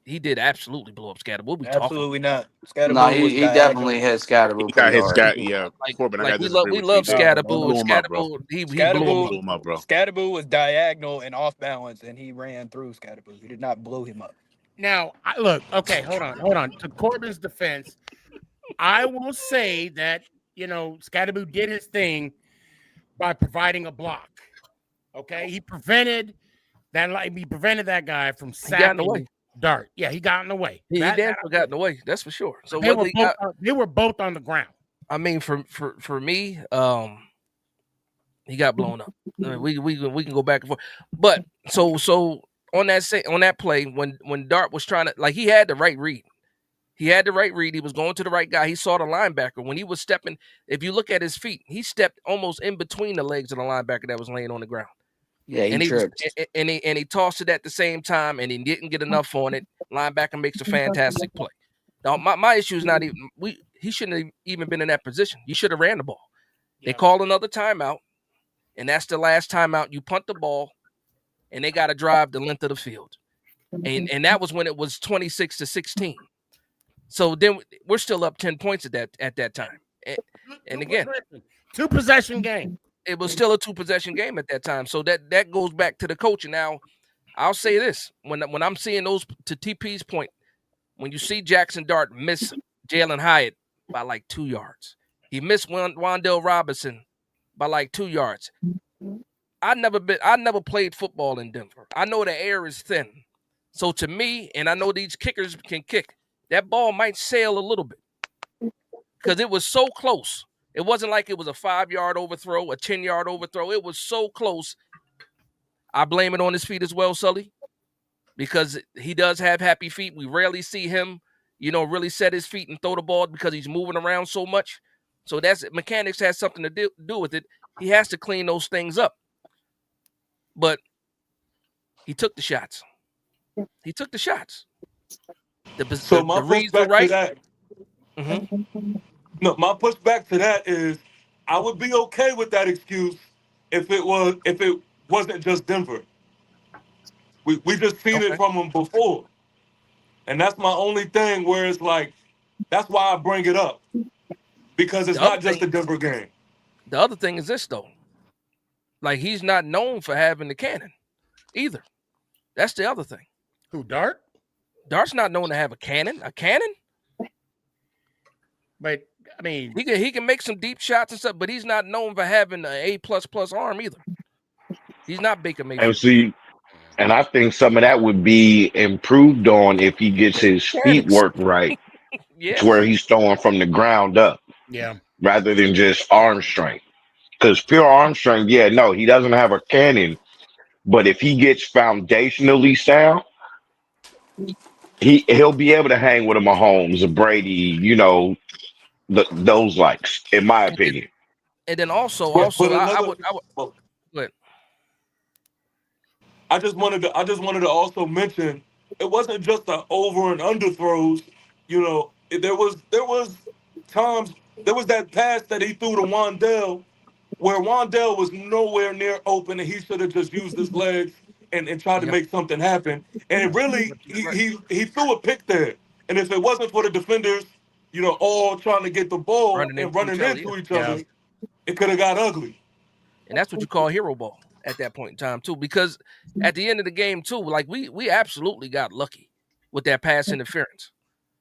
He did absolutely blow up Scatterboo. What we Absolutely talking? not. Scatterboo No, he definitely hit Scatterboo He got pretty his hard. Scat. Yeah, Corbin, I got to disagree we with love you. Scatterboo. Blew him up, bro. He blew him up, bro. Scatterboo was diagonal and off balance, and he ran through Scatterboo. He did not blow him up. Now, look, okay, hold on. To Corbin's defense, I will say that, Scatterboo did his thing by providing a block. Okay, he prevented that guy from sacking Dart. Yeah, he got in the way. He got in the way. That's for sure. So they were both on the ground. I mean, for me, he got blown up. We can go back and forth, but so on that play when Dart was trying to, like, he had the right read. He had the right read. He was going to the right guy. He saw the linebacker when he was stepping. If you look at his feet, he stepped almost in between the legs of the linebacker that was laying on the ground. Yeah, he tripped. And he tossed it at the same time, and he didn't get enough on it. Linebacker makes a fantastic play. Now, my issue is not even he shouldn't have even been in that position. You should have ran the ball. They call another timeout, and that's the last timeout. You punt the ball, and they got to drive the length of the field. And that was when it was 26-16. So then we're still up 10 points at that time. And again, 2-possession game. It was still a 2-possession game at that time. So that goes back to the coaching. Now, I'll say this. When I'm seeing those, to TP's point, when you see Jackson Dart miss Jalen Hyatt by like 2 yards, he missed Wan'Dale Robinson by like 2 yards. I never played football in Denver. I know the air is thin. So to me, and I know these kickers can kick, that ball might sail a little bit because it was so close. It wasn't like it was a 5-yard overthrow, a 10-yard overthrow. It was so close. I blame it on his feet as well, Sully, because he does have happy feet. We rarely see him, really set his feet and throw the ball because he's moving around so much. So mechanics has something to do with it. He has to clean those things up. But he took the shots. He took the shots. So my pushback to that. Mm-hmm. No, my pushback to that is, I would be okay with that excuse if it wasn't just Denver. We just seen it from them before, and that's my only thing. Where it's like, that's why I bring it up, because it's not just the Denver game. The other thing is this though, like, he's not known for having the cannon either. That's the other thing. Who, Dart? Dart's not known to have a cannon. A cannon? But I mean, he can make some deep shots and stuff, but he's not known for having an A++ arm either. He's not Baker Mayfield. And I think some of that would be improved on if he gets his feet worked right. Yeah. To where he's throwing from the ground up. Yeah. Rather than just arm strength. Because pure arm strength, he doesn't have a cannon. But if he gets foundationally sound, he'll be able to hang with a Mahomes, a Brady, those likes, in my opinion. And then also, I just wanted to also mention, it wasn't just the over and under throws. There was times, there was that pass that he threw to Wan'Dale, where Wan'Dale was nowhere near open, and he should have just used his legs and tried to make something happen. And it really, he threw a pick there. And if it wasn't for the defenders, all trying to get the ball and running into each other, it could have got ugly. And that's what you call hero ball at that point in time too, because at the end of the game too, like we absolutely got lucky with that pass interference,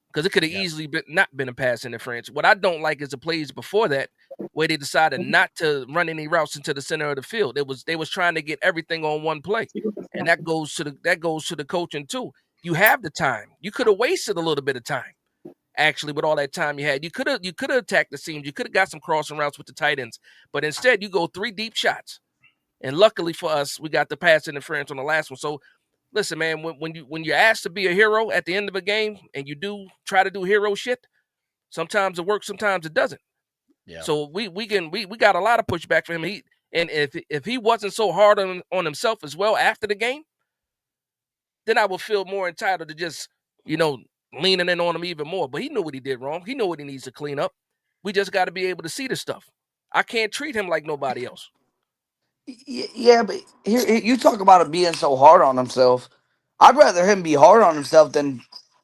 because it could have easily not been a pass interference. What I don't like is the plays before that where they decided not to run any routes into the center of the field. They was trying to get everything on one play, and that goes to the coaching too. You have the time. You could have wasted a little bit of time. Actually, with all that time you had, you could have attacked the seams. You could have got some crossing routes with the tight ends, but instead you go 3 deep shots. And luckily for us, we got the pass interference on the last one. So, listen, man, when you're asked to be a hero at the end of a game, and you do try to do hero shit, sometimes it works, sometimes it doesn't. Yeah. So we got a lot of pushback from him. And if he wasn't so hard on himself as well after the game, then I would feel more entitled to just leaning in on him even more. But he knew what he did wrong. He knew what he needs to clean up. We just got to be able to see the stuff. I can't treat him like nobody else. Yeah, but here you talk about him being so hard on himself. I'd rather him be hard on himself than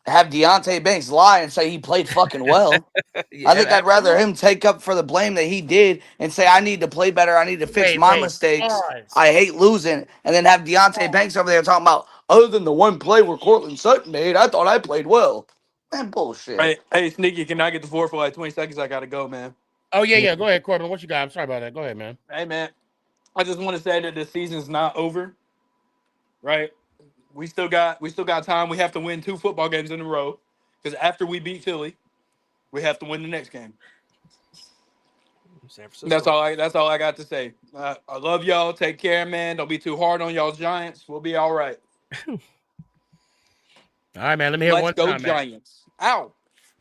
have Deontay Banks lie and say he played fucking well. I think I'd rather him take up for the blame that he did and say, I need to play better. I need to fix my mistakes. I hate losing. And then have Deontay Banks over there talking about, other than the one play where Cortland Sutton made, I thought I played well. Man, bullshit. Hey, Sneaky, can I get the floor for like 20 seconds? I got to go, man. Oh, yeah. Go ahead, Corbin. What you got? I'm sorry about that. Go ahead, man. Hey, man. I just want to say that the season's not over, right? We still got time. We have to win 2 football games in a row, because after we beat Philly, we have to win the next game. That's all I got to say. I love y'all. Take care, man. Don't be too hard on y'all Giants. We'll be all right. All right, man. Let me hear one time. Let's go Giants. Ow.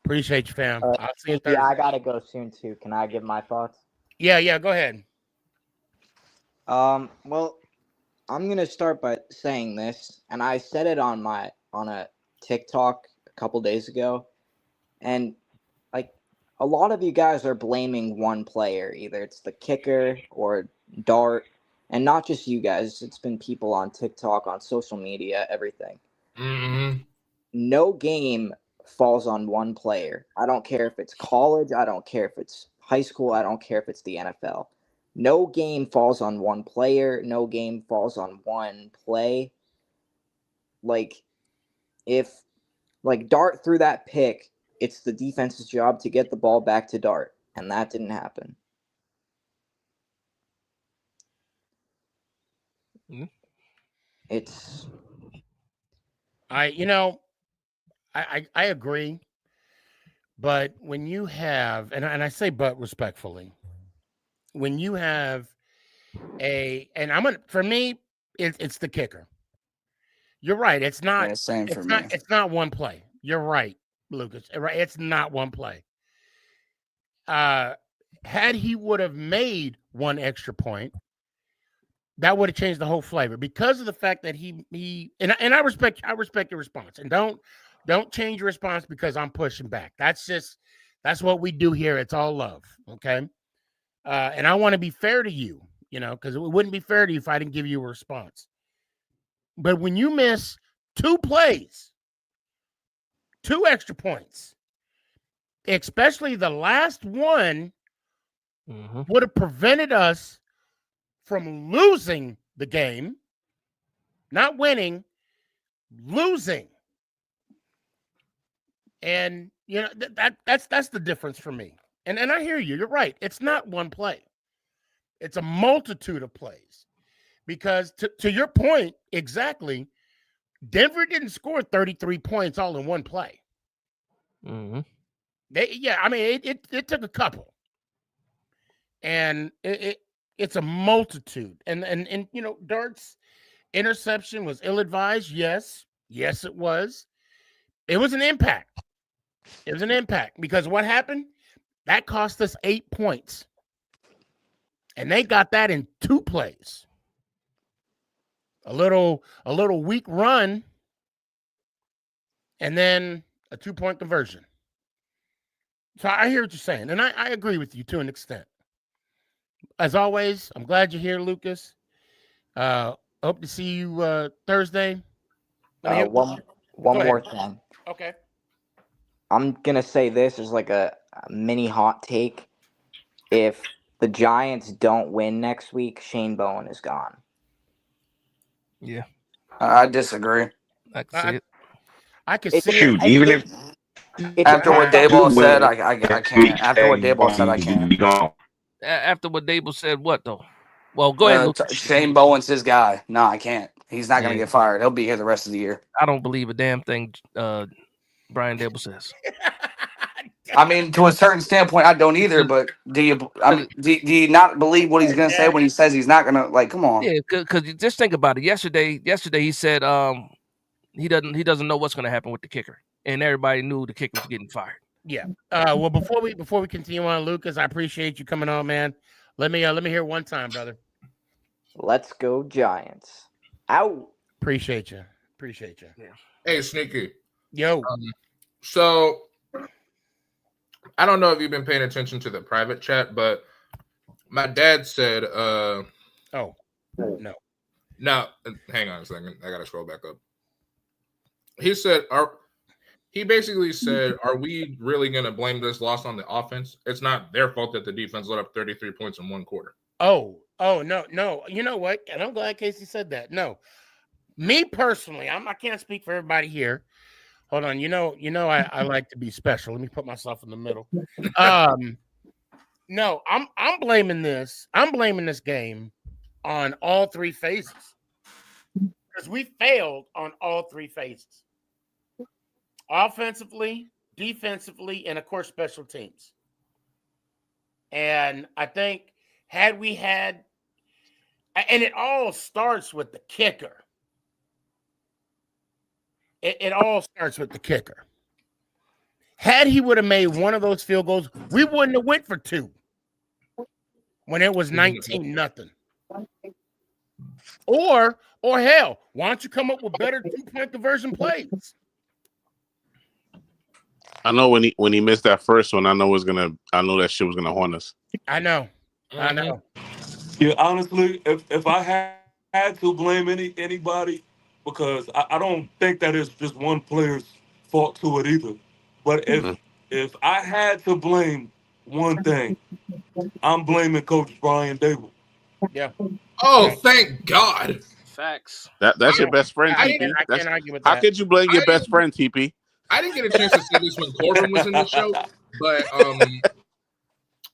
Appreciate you, fam. I'll see you Thursday. Yeah, I gotta go soon too. Can I give my thoughts? Yeah. Go ahead. Well, I'm gonna start by saying this, and I said it on a TikTok a couple days ago, and like a lot of you guys are blaming one player, either it's the kicker or Dart, and not just you guys. It's been people on TikTok, on social media, everything. Mm-hmm. No game falls on one player. I don't care if it's college. I don't care if it's high school. I don't care if it's the NFL. No game falls on one player. No game falls on one play. Like, if Dart threw that pick, it's the defense's job to get the ball back to Dart, and that didn't happen. Mm-hmm. It's I agree, but when you have, and I say but respectfully, when you have for me, it's the kicker. You're right. It's not. Same for me. me. It's not one play. You're right, Lucas. Right. It's not one play. Had he would have made one extra point, that would have changed the whole flavor, because of the fact that he and I respect your response, and don't change your response because I'm pushing back. That's what we do here. It's all love, okay? And I want to be fair to you, because it wouldn't be fair to you if I didn't give you a response. But when you miss 2 plays, 2 extra points, especially the last one, would have prevented us from losing the game, not winning, losing. And that's the difference for me. And I hear you. You're right. It's not one play. It's a multitude of plays. Because to your point, exactly, Denver didn't score 33 points all in one play. Mm-hmm. It took a couple. And it's a multitude. And Dart's interception was ill-advised. Yes, it was. It was an impact. Because what happened? That cost us 8 points. And they got that in 2 plays. A little weak run, and then a 2-point conversion. So I hear what you're saying, and I agree with you to an extent. As always, I'm glad you're here, Lucas. Hope to see you Thursday. Let me hear- One Go more ahead. thing. Okay. I'm gonna say this is like a mini hot take. If the Giants don't win next week, Shane Bowen is gone. Yeah, I disagree. I can see it. I can It's see a, it. Shoot, even if it's a After what tough do Dayball said, win, I can't. After what Dayball said, I can't. be gone. After what Dable said, what though? Well, go ahead, Luke. Shane Bowen's his guy. No, I can't. He's not going to Yeah. get fired. He'll be here the rest of the year. I don't believe a damn thing Brian Dable says. I mean, to a certain standpoint, I don't either. But do you? I mean, do you not believe what he's going to say when he says he's not going to? Like, come on. Yeah, because you just think about it. Yesterday he said he doesn't know what's going to happen with the kicker, and everybody knew the kicker was getting fired. Yeah. Well, before we continue on, Lucas, I appreciate you coming on, man. Let me hear one time, brother. Let's go Giants. Out. Appreciate you. Appreciate you. Yeah. Hey, Sneaky. Yo. So I don't know if you've been paying attention to the private chat, but my dad said, oh, no. Now, hang on a second. I got to scroll back up. He basically said, are we really going to blame this loss on the offense? It's not their fault that the defense let up 33 points in one quarter. Oh, no. You know what? And I'm glad Casey said that. No. Me personally, I can't speak for everybody here. Hold on. I like to be special. Let me put myself in the middle. No, I'm blaming this. I'm blaming this game on all three phases. Because we failed on all three phases. Offensively, defensively, and of course, special teams. And I think and it all starts with the kicker. It all starts with the kicker. Had he would have made one of those field goals, we wouldn't have went for two when it was 19-0. Or hell, why don't you come up with better 2-point conversion plays? I know when he missed that first one, I know that shit was gonna haunt us. I know. Yeah, honestly, if I had to blame anybody, because I don't think that is just one player's fault to it either. But if I had to blame one thing, I'm blaming Coach Brian Dable. Yeah. Oh, thank God. Facts. That's your best friend, TP. I can't argue with that. How could you blame your best friend, TP? I didn't get a chance to say this when Corbin was in the show,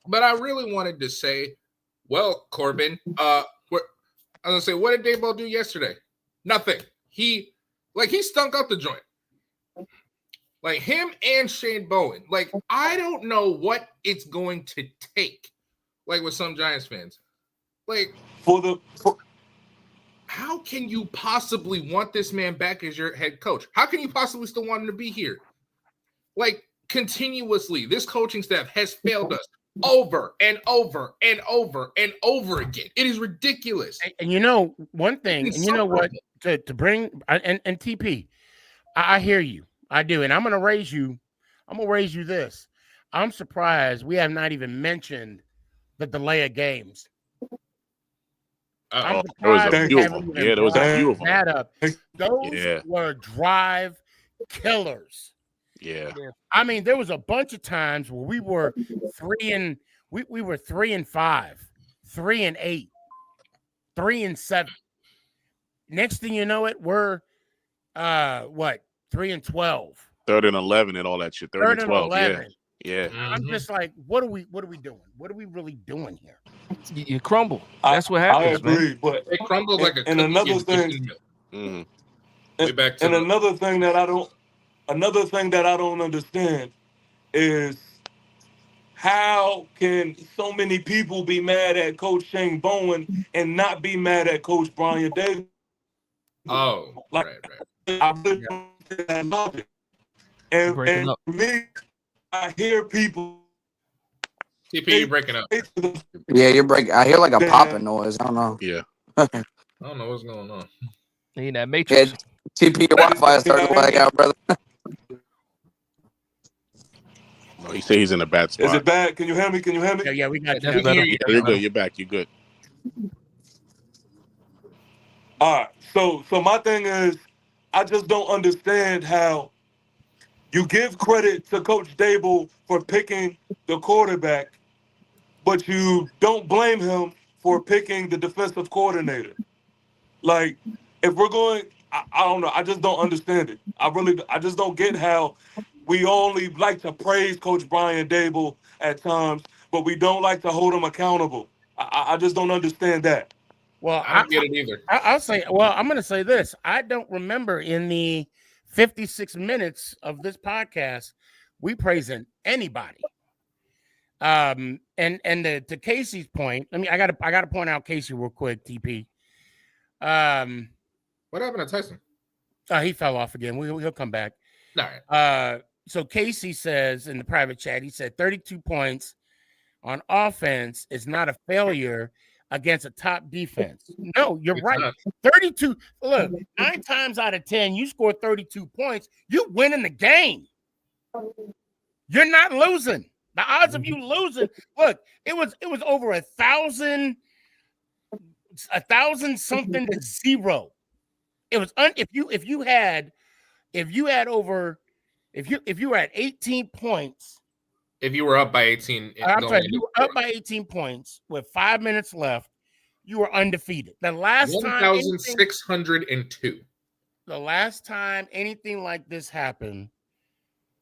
but I really wanted to say, well, Corbin, I was gonna say, what did Dayball do yesterday? Nothing. He stunk up the joint. Like him and Shane Bowen. Like, I don't know what it's going to take, like with some Giants fans. Like, how can you possibly want this man back as your head coach? How can you possibly still want him to be here? Like, continuously, this coaching staff has failed us over and over and over and over again. It is ridiculous. And you know one thing, and you know what, to bring and TP, I hear you. I do. And I'm gonna raise you this. I'm surprised we have not even mentioned the delay of games. There was a few of them. Yeah, there was a few of them. That up. Those were drive killers. Yeah. I mean, there was a bunch of times where we were 3-5, 3-8, 3-7. Next thing you know, we're 3-12, 3rd and 11 and all that shit. 3rd and 12. 11. Yeah. I'm just like, what are we doing? What are we really doing here? You crumble. That's what happens. I agree, man. but it crumbles like a and another thing. Another thing that I don't understand is how can so many people be mad at Coach Shane Bowen and not be mad at Coach Brian Davis? Oh, like, right. I really don't love it. And for me, I hear people. TP, you're breaking up. Yeah, you're breaking. I hear like a popping noise. I don't know. Yeah. I don't know what's going on. In that matrix. Yeah, TP, your Wi-Fi is starting to lag out, brother. No, he said he's in a bad spot. Is it bad? Can you hear me? Yeah, we got you. Yeah, you're good. You're back. You're good. All right. So my thing is, I just don't understand how you give credit to Coach Dable for picking the quarterback, but you don't blame him for picking the defensive coordinator. Like, if we're going, I don't know. I just don't understand it. I just don't get how we only like to praise Coach Brian Dable at times, but we don't like to hold him accountable. I just don't understand that. Well, I don't get it either. I'll say. Well, I'm going to say this. I don't remember in the 56 minutes of this podcast we praising anybody. And to Casey's point, I gotta point out Casey real quick. TP. What happened to Tyson? He fell off again. He'll come back. All right. So Casey says in the private chat, he said 32 points on offense is not a failure against a top defense. No, you're right. not. 32. Look, 9 times out of 10, you score 32 points, you winning the game. You're not losing. The odds of you losing, look, it was over 1,000 something to 0. It was if you were at 18 points. If you were up by 18, I'm sorry, if you were up by 18 points with 5 minutes left, you were undefeated. The last 1,602. The last time anything like this happened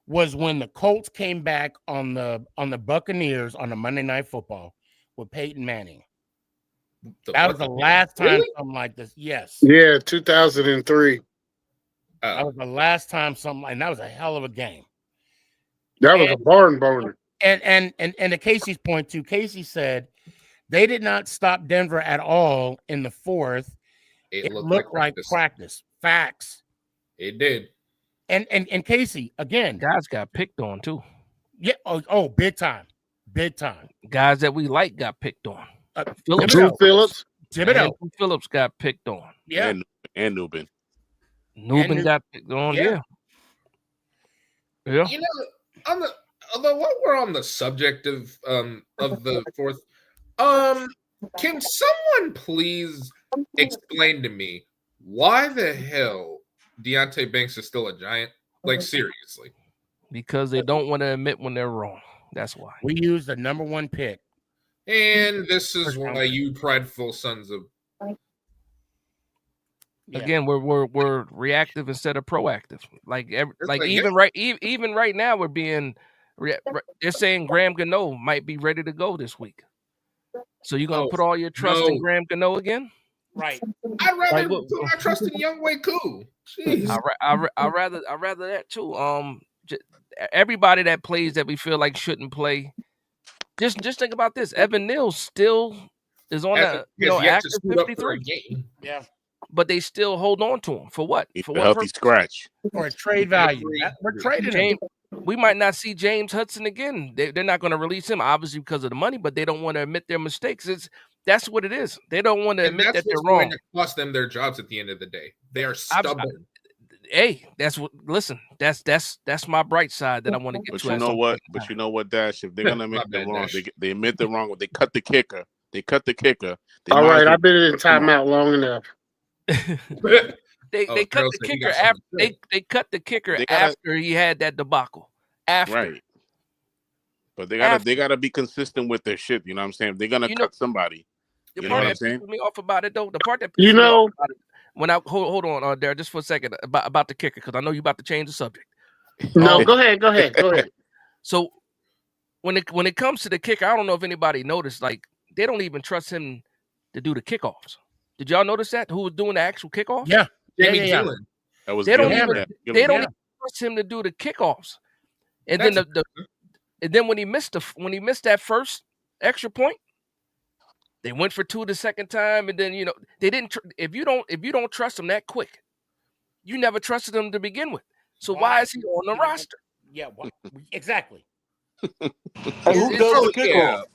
was when the Colts came back on the Buccaneers on the Monday Night Football with Peyton Manning. That was the last time something like this. Yes. Yeah, 2003. That was the last time something like that was a hell of a game. That was a barn burner. And to Casey's point too, Casey said they did not stop Denver at all in the fourth. It looked like practice. Facts. It did. And Casey, again. Guys got picked on too. Yeah. Oh, big time. Big time. Guys that we like got picked on. Phillips. Phillips got picked on. Yeah. And Nubin. Nubin got picked on. Yeah. You know, although while we're on the subject of the fourth, can someone please explain to me why the hell Deontay Banks is still a Giant? Like, seriously. Because they don't want to admit when they're wrong. That's why. We used the number 1 pick. And this is why you prideful sons of... Again, we're reactive instead of proactive. Even right now we're being. They're saying Graham Gano might be ready to go this week. So you're gonna put all your trust in Graham Gano again? Right. I'd rather put my trust in Younghoe Koo. Jeez. I rather that too. Everybody that plays that we feel like shouldn't play. Just think about this. Evan Neal still is on active 53. Yeah. But they still hold on to him for what? For what healthy scratch. For a trade value. We're trading him. We might not see James Hudson again. They're not going to release him, obviously, because of the money, but they don't want to admit their mistakes. That's what it is. They don't want to admit that they're wrong. Going to cost them their jobs at the end of the day. They are stubborn. That's my bright side that I want to get but to. You know what? But you know what, Dash? If they're going to admit they're wrong, they admit they're wrong. They cut the kicker. All right, I've been in timeout long enough. They cut the kicker after they cut the kicker after he had that debacle. After. Right. But they gotta be consistent with their shit. You know what I'm saying? They're gonna cut somebody. The you part know what I'm that saying? pisses me off about it though, the part that pisses me off about it, when I hold on, Darryl, just for a second about the kicker, because I know you're about to change the subject. No, go ahead. So when it comes to the kicker, I don't know if anybody noticed, like they don't even trust him to do the kickoffs. Did y'all notice that? Who was doing the actual kickoffs? Yeah. Jamie Gillen. That was they don't Gillen. even trust him to do the kickoffs. And then when he missed that first extra point, they went for 2 the second time, and then they didn't. If you don't trust him that quick, you never trusted him to begin with. So why is he on the roster? Yeah, exactly. Who does the kickoff?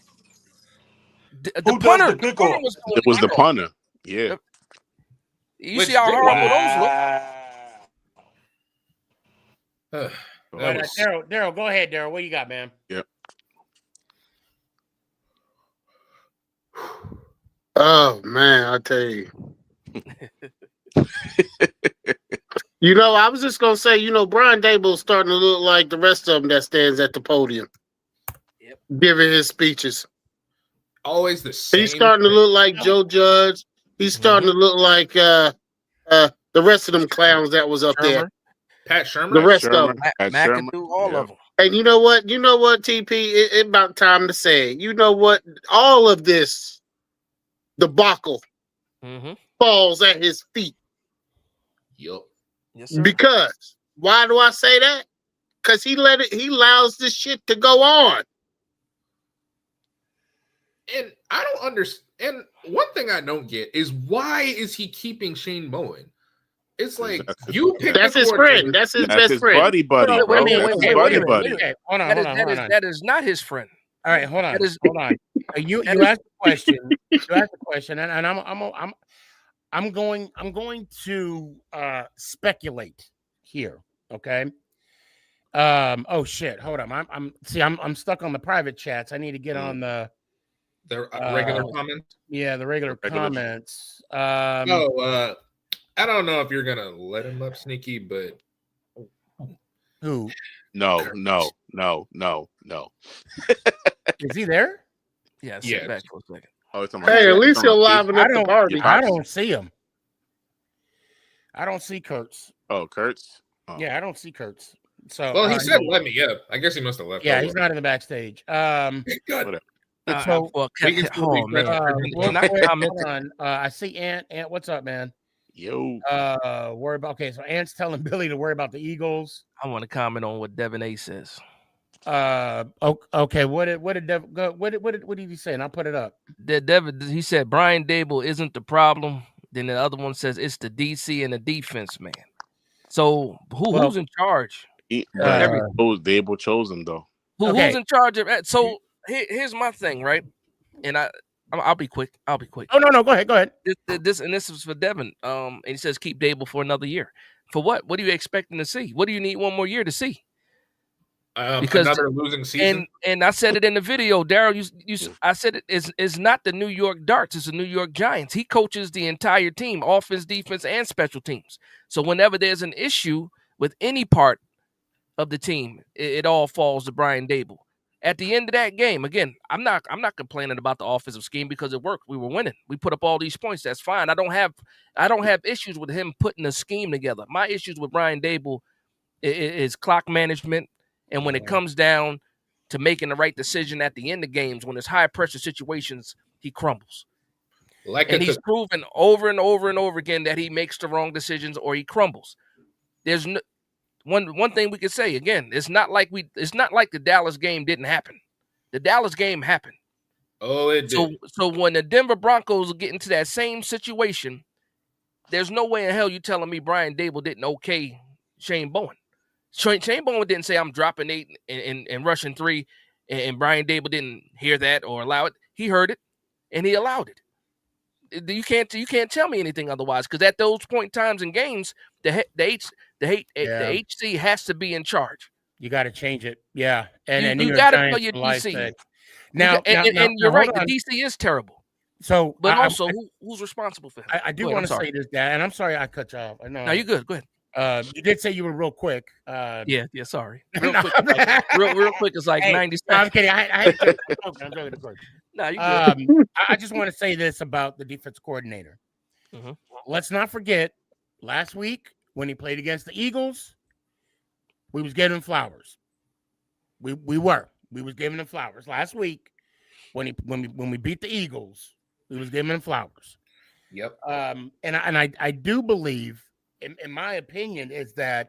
The punter. It was the punter. Yeah. You see how horrible those look? Darryl, go ahead, Darryl. What you got, man? Yep. Oh man, I tell you, You know, I was just gonna say, you know, Brian Dable's starting to look like the rest of them that stands at the podium, giving his speeches. Always the same. He's starting to look like Joe Judge. He's starting to look like the rest of them clowns that was up there. Pat Shermer. The rest of them. McAdoo, all of them. And you know what? You know what, TP? It's about time to say it. You know what? All of this debacle falls at his feet. Yup. Yes, sir. Because why do I say that? Because he allows this shit to go on. And I don't understand. And one thing I don't get is why is he keeping Shane Bowen? It's like you pick. That's his friend. That's his best friend. Buddy, bro. Wait, buddy. Hold on. That is not his friend. All right, hold on. Hold on. You asked the question. You asked the question, and I'm going to speculate here. Okay. Oh shit. Hold on. I'm stuck on the private chats. I need to get on the regular comments. Yeah, the regular comments. I don't know if you're gonna let him up, Sneaky, but who? No. Is he there? Yeah, yeah. back for a second. Oh, it's Hey, at least he'll liven up the party. I don't see him. I don't see Kurtz. Oh, Kurtz? Oh. Yeah, I don't see Kurtz. So well, he said let me up. I guess he must have left. Yeah, he's not in the backstage. Good. So Can I comment? I see Ant. Ant, what's up, man? Yo. Worry about. Okay, so Ant's telling Billy to worry about the Eagles. I want to comment on what Devin A says. Okay. What did he say? And I'll put it up. He said Brian Dable isn't the problem. Then the other one says it's the DC and the defense, man. So who's in charge? Dable chose him though. Who's in charge of that? So here's my thing, right? And I'll be quick. Oh no, go ahead. This is for Devin. And he says keep Dable for another year. For what? What are you expecting to see? What do you need one more year to see? Because another losing season. And I said it in the video, Daryl. I said it's not the New York Darts, it's the New York Giants. He coaches the entire team, offense, defense, and special teams. So whenever there's an issue with any part of the team, it all falls to Brian Dable. At the end of that game, again, I'm not complaining about the offensive scheme because it worked. We were winning. We put up all these points. That's fine. I don't have issues with him putting a scheme together. My issues with Brian Dable is clock management. And when it comes down to making the right decision at the end of games, when there's high pressure situations, he crumbles. And he's proven over and over and over again that he makes the wrong decisions or he crumbles. There's one thing we could say again. It's not like the Dallas game didn't happen. The Dallas game happened. Oh, it did. So when the Denver Broncos get into that same situation, there's no way in hell you telling me Brian Dable didn't okay Shane Bowen. Shane Bowen didn't say I'm dropping 8 and rushing 3, and Brian Dable didn't hear that or allow it. He heard it, and he allowed it. You can't tell me anything otherwise, because at those point times in games, the HC has to be in charge. You got to change it, yeah. And you got to play your DC. Now, you're right. The DC is terrible. So, but also, who's responsible for him? I do want to say this, Dad, and I'm sorry I cut you off. No, you're good. Go ahead. You did say you were real quick. Yeah, sorry. Real quick, real quick. It's like 90 seconds. No, I'm kidding. I'm joking. No, you good. I just want to say this about the defense coordinator. Mm-hmm. Let's not forget last week when he played against the Eagles, we was giving him flowers. We was giving him flowers last week when we beat the Eagles. We was giving him flowers. Yep. And I do believe, in my opinion, is that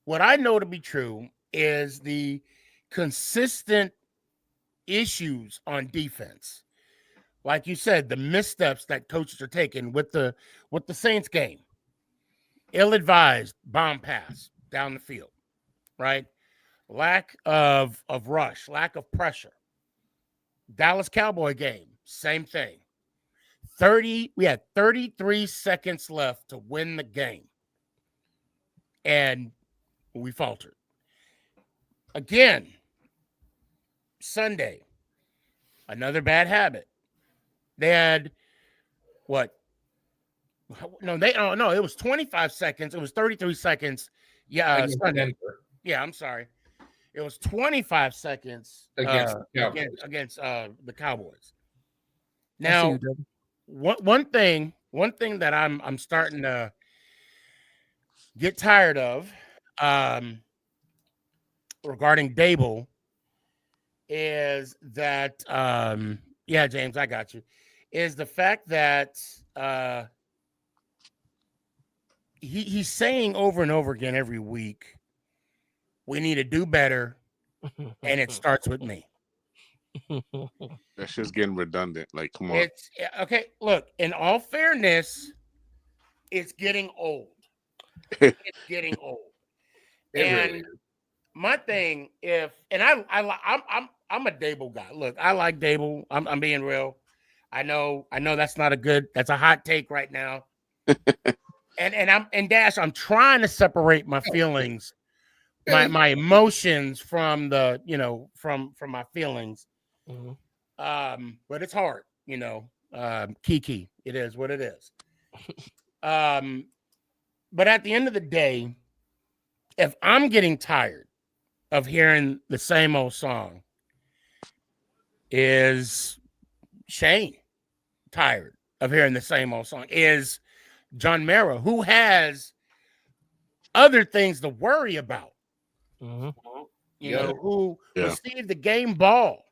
what I know to be true is the consistent issues on defense. Like you said, the missteps that coaches are taking with the Saints game. Ill-advised bomb pass down the field, right? Lack of rush, lack of pressure. Dallas Cowboy game, same thing. We had 33 seconds left to win the game. And we faltered. Again, Sunday, another bad habit. They had No, it was 25 seconds. It was 33 seconds. Yeah, Against Sunday. Denver. Yeah, I'm sorry. It was 25 seconds Against the Cowboys. against the Cowboys. I see Now, you, Devin. one thing that I'm starting to get tired of regarding Dable is that yeah, James, I got you. Is the fact that he's saying over and over again every week, we need to do better, and it starts with me. That's just getting redundant. Like, come on. It's okay. Look, in all fairness, it's getting old. It's getting old. And really my thing, I'm a Dable guy. Look, I like Dable. I'm being real. I know that's a hot take right now. and Dash, I'm trying to separate my feelings, my emotions from the, from my feelings. Mm-hmm. But it's hard, Kiki. It is what it is. But at the end of the day, if I'm getting tired of hearing the same old song, is Shane tired of hearing the same old song? Is John Mara, who has other things to worry about, who received the game ball,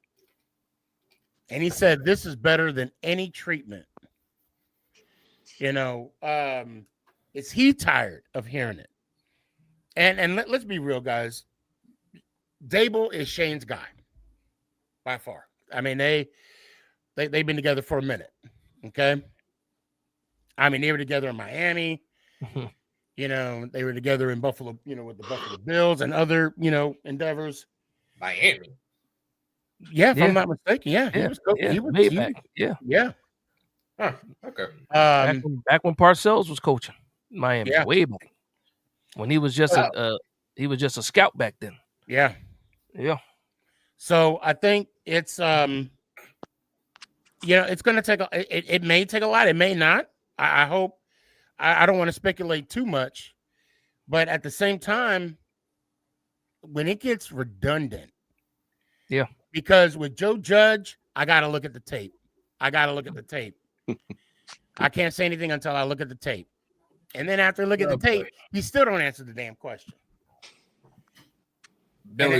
and he said, this is better than any treatment. Is he tired of hearing it? And let's be real, guys. Dable is Shane's guy by far. I mean, they've been together for a minute. Okay. I mean, they were together in Miami. They were together in Buffalo, with the Buffalo Bills and other, endeavors. Miami. Yeah, if I'm not mistaken. Yeah. He was way back. Yeah. Yeah. Huh, okay. Back when Parcells was coaching Miami, way back. When he was just a scout back then. Yeah. Yeah. So I think it's it's going to take it may take a lot. It may not. I hope. I don't want to speculate too much, but at the same time, when it gets redundant, because with Joe Judge, I got to look at the tape. I can't say anything until I look at the tape, and then after I look at the tape, he still don't answer the damn question. And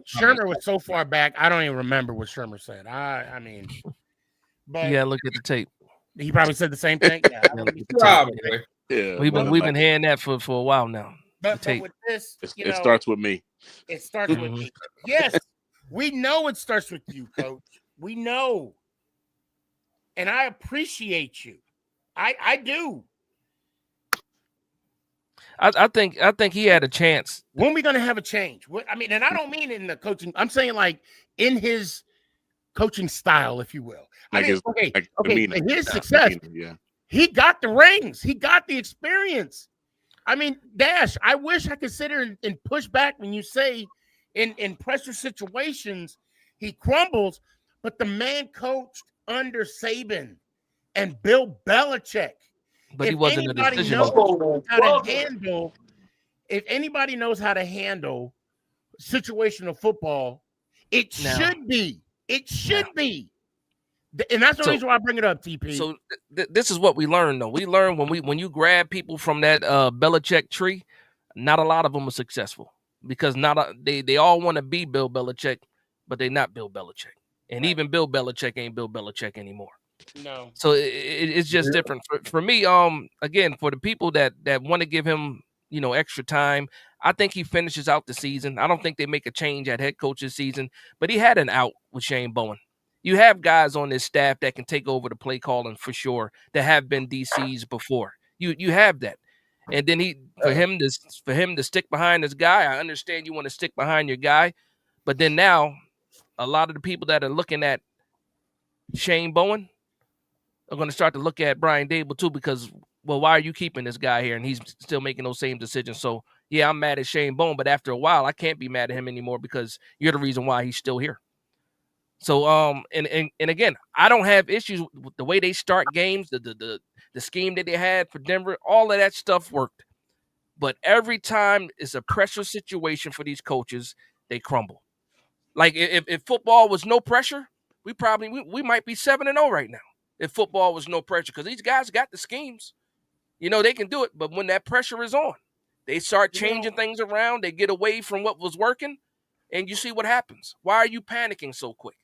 Shermer was so far back, I don't even remember what Shermer said. I mean, but yeah, look at the tape. He probably said the same thing. Yeah, probably. Yeah, we've been hearing that for a while now. But with this, it starts with me. It starts with me. Yes, we know it starts with you, Coach. We know, and I appreciate you. I do. I think he had a chance. When are we gonna have a change? I mean, and I don't mean in the coaching. I'm saying like in his coaching style, if you will. His success. He got the rings. He got the experience. I mean, Dash, I wish I could sit here and push back when you say in pressure situations he crumbles, but the man coached under Saban and Bill Belichick. But he wasn't a decision maker. If anybody knows how to handle situational football, it should be. It should be. And that's the reason why I bring it up, TP. So this is what we learned, though. We learned when you grab people from that Belichick tree, not a lot of them are successful because they all want to be Bill Belichick, but they're not Bill Belichick. And even Bill Belichick ain't Bill Belichick anymore. No. So it's just different. For me, again, for the people that want to give him, extra time, I think he finishes out the season. I don't think they make a change at head coach this season, but he had an out with Shane Bowen. You have guys on this staff that can take over the play calling for sure, that have been DCs before. You have that. And then for him to stick behind this guy, I understand you want to stick behind your guy, but then now a lot of the people that are looking at Shane Bowen are going to start to look at Brian Dable too, because, well, why are you keeping this guy here? And he's still making those same decisions. So yeah, I'm mad at Shane Bowen, but after a while, I can't be mad at him anymore because you're the reason why he's still here. So and again, I don't have issues with the way they start games, the the scheme that they had for Denver, all of that stuff worked. But every time it's a pressure situation for these coaches, they crumble. Like if football was no pressure, we might be 7-0 right now. If football was no pressure, because these guys got the schemes. They can do it. But when that pressure is on, they start changing things around. They get away from what was working, and you see what happens. Why are you panicking so quick?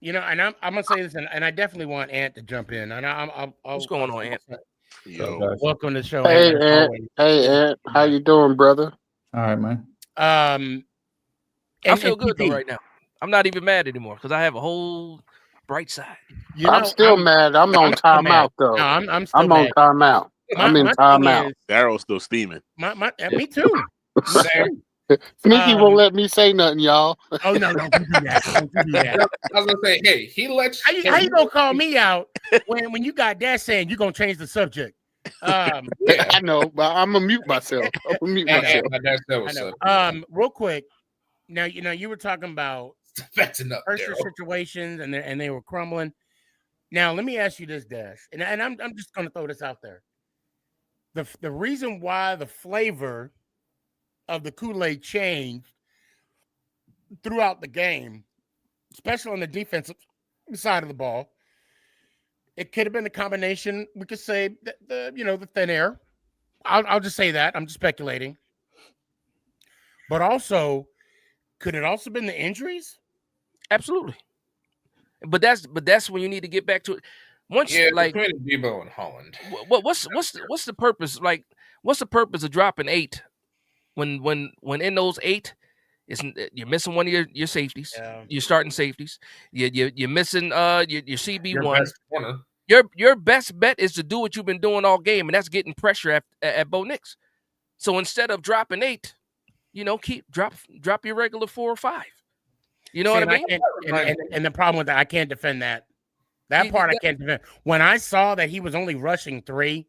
And I'm gonna say this, and I definitely want Ant to jump in. And What's going on, Ant? Yo, welcome to the show. Hey, Ant. Ant. Hey, Ant. How you doing, brother? All right, man. I feel good though right now. I'm not even mad anymore because I have a whole bright side. I'm still mad. I'm on timeout though. No, I'm still on mad. timeout. I'm in timeout. Daryl's still steaming. Me too. Same. Sneaky won't let me say nothing, y'all. Oh no, don't do that. Don't do that. I was gonna say, hey, he lets. How you gonna call me out when you got that saying you're gonna change the subject? I know, but I'm gonna mute myself. Real quick. Now you were talking about that's enough pressure situations and they were crumbling. Now let me ask you this, Dash, and I'm just gonna throw this out there. The reason why the flavor of the Kool-Aid changed throughout the game, especially on the defensive side of the ball, it could have been a combination. We could say the thin air. I'll just say that. I'm just speculating. But also, could it also been the injuries? Absolutely. But that's when you need to get back to it. Between Debo and Holland. What's the purpose? Like, what's the purpose of dropping 8 when in those 8, you're missing one of your safeties. Yeah. You're starting safeties. You're missing your CB1. Your best bet is to do what you've been doing all game, and that's getting pressure at Bo Nix. So instead of dropping 8, drop your regular 4 or 5. You know what I mean? And the problem with that, I can't defend that. That part I can't defend. When I saw that he was only rushing 3,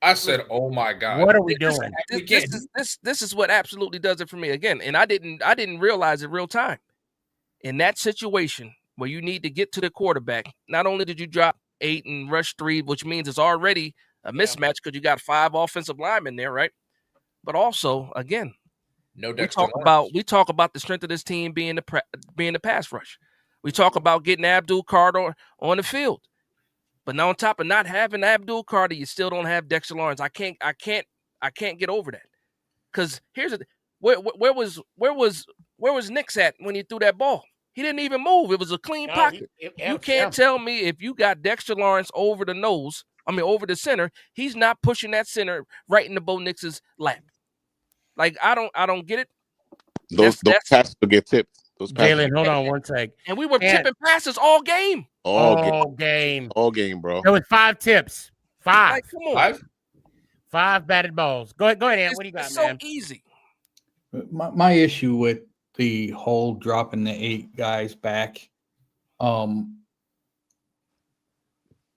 I said, "Oh my God, what are we doing?" This is what absolutely does it for me again. And I didn't realize it real time. In that situation where you need to get to the quarterback, not only did you drop 8 and rush 3, which means it's already a mismatch because you got 5 offensive linemen there, right? But also, again, we talk about the strength of this team being the pass rush. We talk about getting Abdul Carter on the field. But now on top of not having Abdul Carter, you still don't have Dexter Lawrence. I can't get over that. Because where was Nix at when he threw that ball? He didn't even move. It was a clean pocket. You can't tell me if you got Dexter Lawrence over the center, he's not pushing that center right into Bo Nix's lap. Like I don't get it. Those passes will get tipped. Jalen, hold on one sec. And we were tipping passes all game. All game, bro. There was 5 tips. 5. Like, come on. 5 batted balls. Go ahead, Ant. What do you got, it's man? so easy. My issue with the whole dropping the 8 guys back,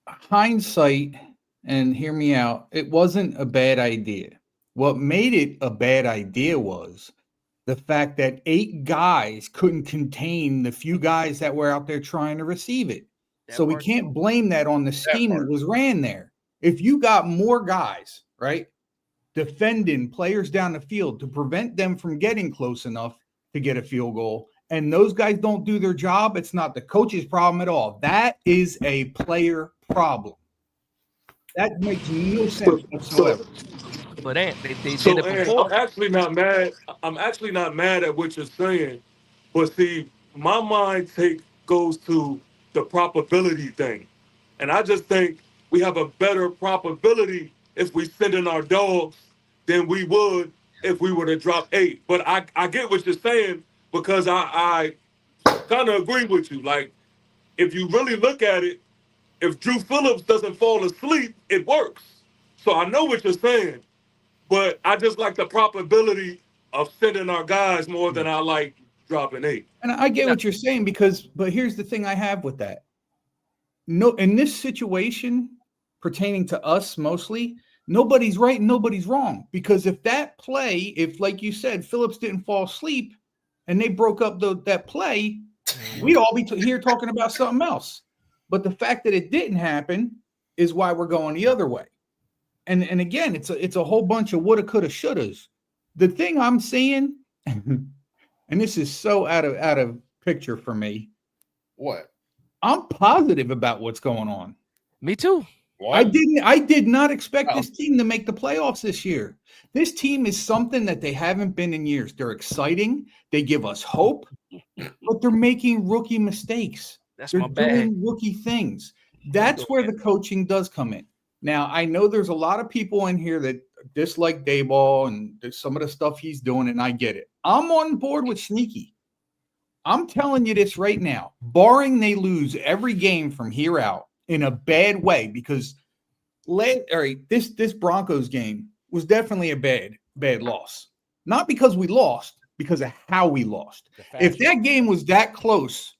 hindsight, and hear me out, it wasn't a bad idea. What made it a bad idea was the fact that 8 guys couldn't contain the few guys that were out there trying to receive it. So we can't blame that on the scheme that was ran there. If you got more guys, right, defending players down the field to prevent them from getting close enough to get a field goal, and those guys don't do their job, it's not the coach's problem at all. That is a player problem. That makes no sense whatsoever. But they So, did it before. I'm actually not mad. I'm actually not mad at what you're saying, but see, my mind goes to the probability thing, and I just think we have a better probability if we send in our dogs than we would if we were to drop 8. But I get what you're saying because I kind of agree with you. Like, if you really look at it, if Drew Phillips doesn't fall asleep, it works. So I know what you're saying. But I just like the probability of sending our guys more than I like dropping 8. And I get what you're saying but here's the thing I have with that. No, in this situation pertaining to us mostly, nobody's right and nobody's wrong. Because if like you said, Phillips didn't fall asleep and they broke up that play, we'd all be here talking about something else. But the fact that it didn't happen, is why we're going the other way. And again, it's a whole bunch of woulda, coulda, shouldas. The thing I'm seeing, and this is so out of picture for me. What? I'm positive about what's going on. Me too. What? I did not expect this team to make the playoffs this year. This team is something that they haven't been in years. They're exciting. They give us hope, but they're making rookie mistakes. They're doing rookie things. That's where the coaching does come in. Now, I know there's a lot of people in here that dislike Dayball and some of the stuff he's doing, and I get it. I'm on board with Sneaky. I'm telling you this right now, barring they lose every game from here out in a bad way, because this Broncos game was definitely a bad loss. Not because we lost, because of how we lost. If that game was that close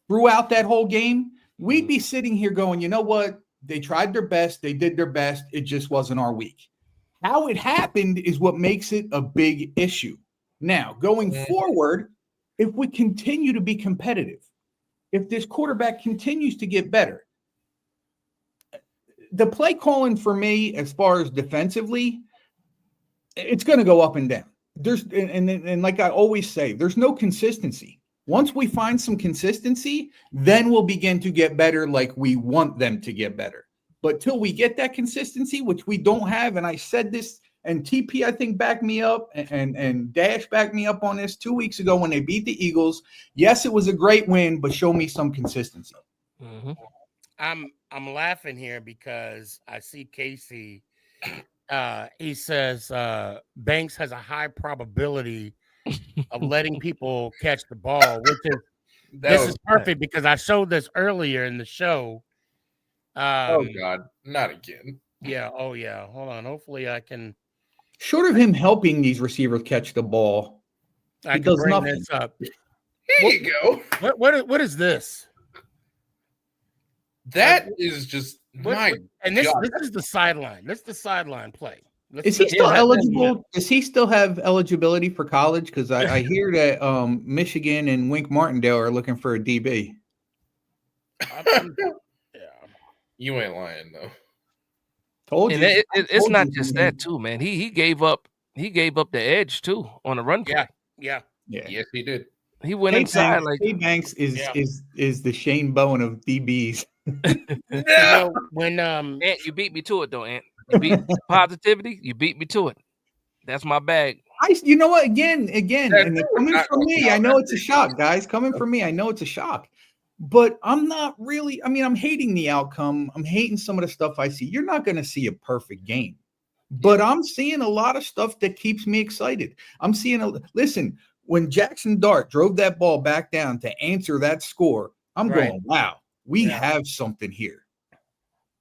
throughout that whole game, we'd be sitting here going, you know what? They tried their best. They did their best. It just wasn't our week. How it happened is what makes it a big issue. Now, going forward, if we continue to be competitive, if this quarterback continues to get better, the play calling for me, as far as defensively, it's going to go up and down. And like I always say, there's no consistency. Once we find some consistency, then we'll begin to get better like we want them to get better. But till we get that consistency, which we don't have, and I said this, and TP, I think, backed me up, and Dash backed me up on this 2 weeks ago when they beat the Eagles. Yes, it was a great win, but show me some consistency. Mm-hmm. I'm laughing here because I see Casey. He says Banks has a high probability of letting people catch the ball, which is this is perfect because I showed this earlier in the show. Oh God, not again. Yeah. Oh yeah. Hold on. Hopefully I can. Short of him helping these receivers catch the ball, I he does bring nothing. this up. Here you go. What is this? That is just and this is the sideline. This is the sideline play. Is he still eligible? Does he still have eligibility for college? Because I hear that Michigan and Wink Martindale are looking for a DB. You ain't lying though. Told and you. It's not just that too, man. He gave up the edge too on a run play. Yeah. Yes, he did. He went inside like Banks is the Shane Bowen of DBs. You know, when Ant, you beat me to it though, Ant. You beat positivity. You beat me to it. That's my bag. You know what? Again, and coming from me, I know it's a shock, guys. Coming from me, I know it's a shock. But I'm not really. I mean, I'm hating the outcome. I'm hating some of the stuff I see. You're not going to see a perfect game, but I'm seeing a lot of stuff that keeps me excited. I'm seeing listen. When Jackson Dart drove that ball back down to answer that score, I'm going, wow, we have something here.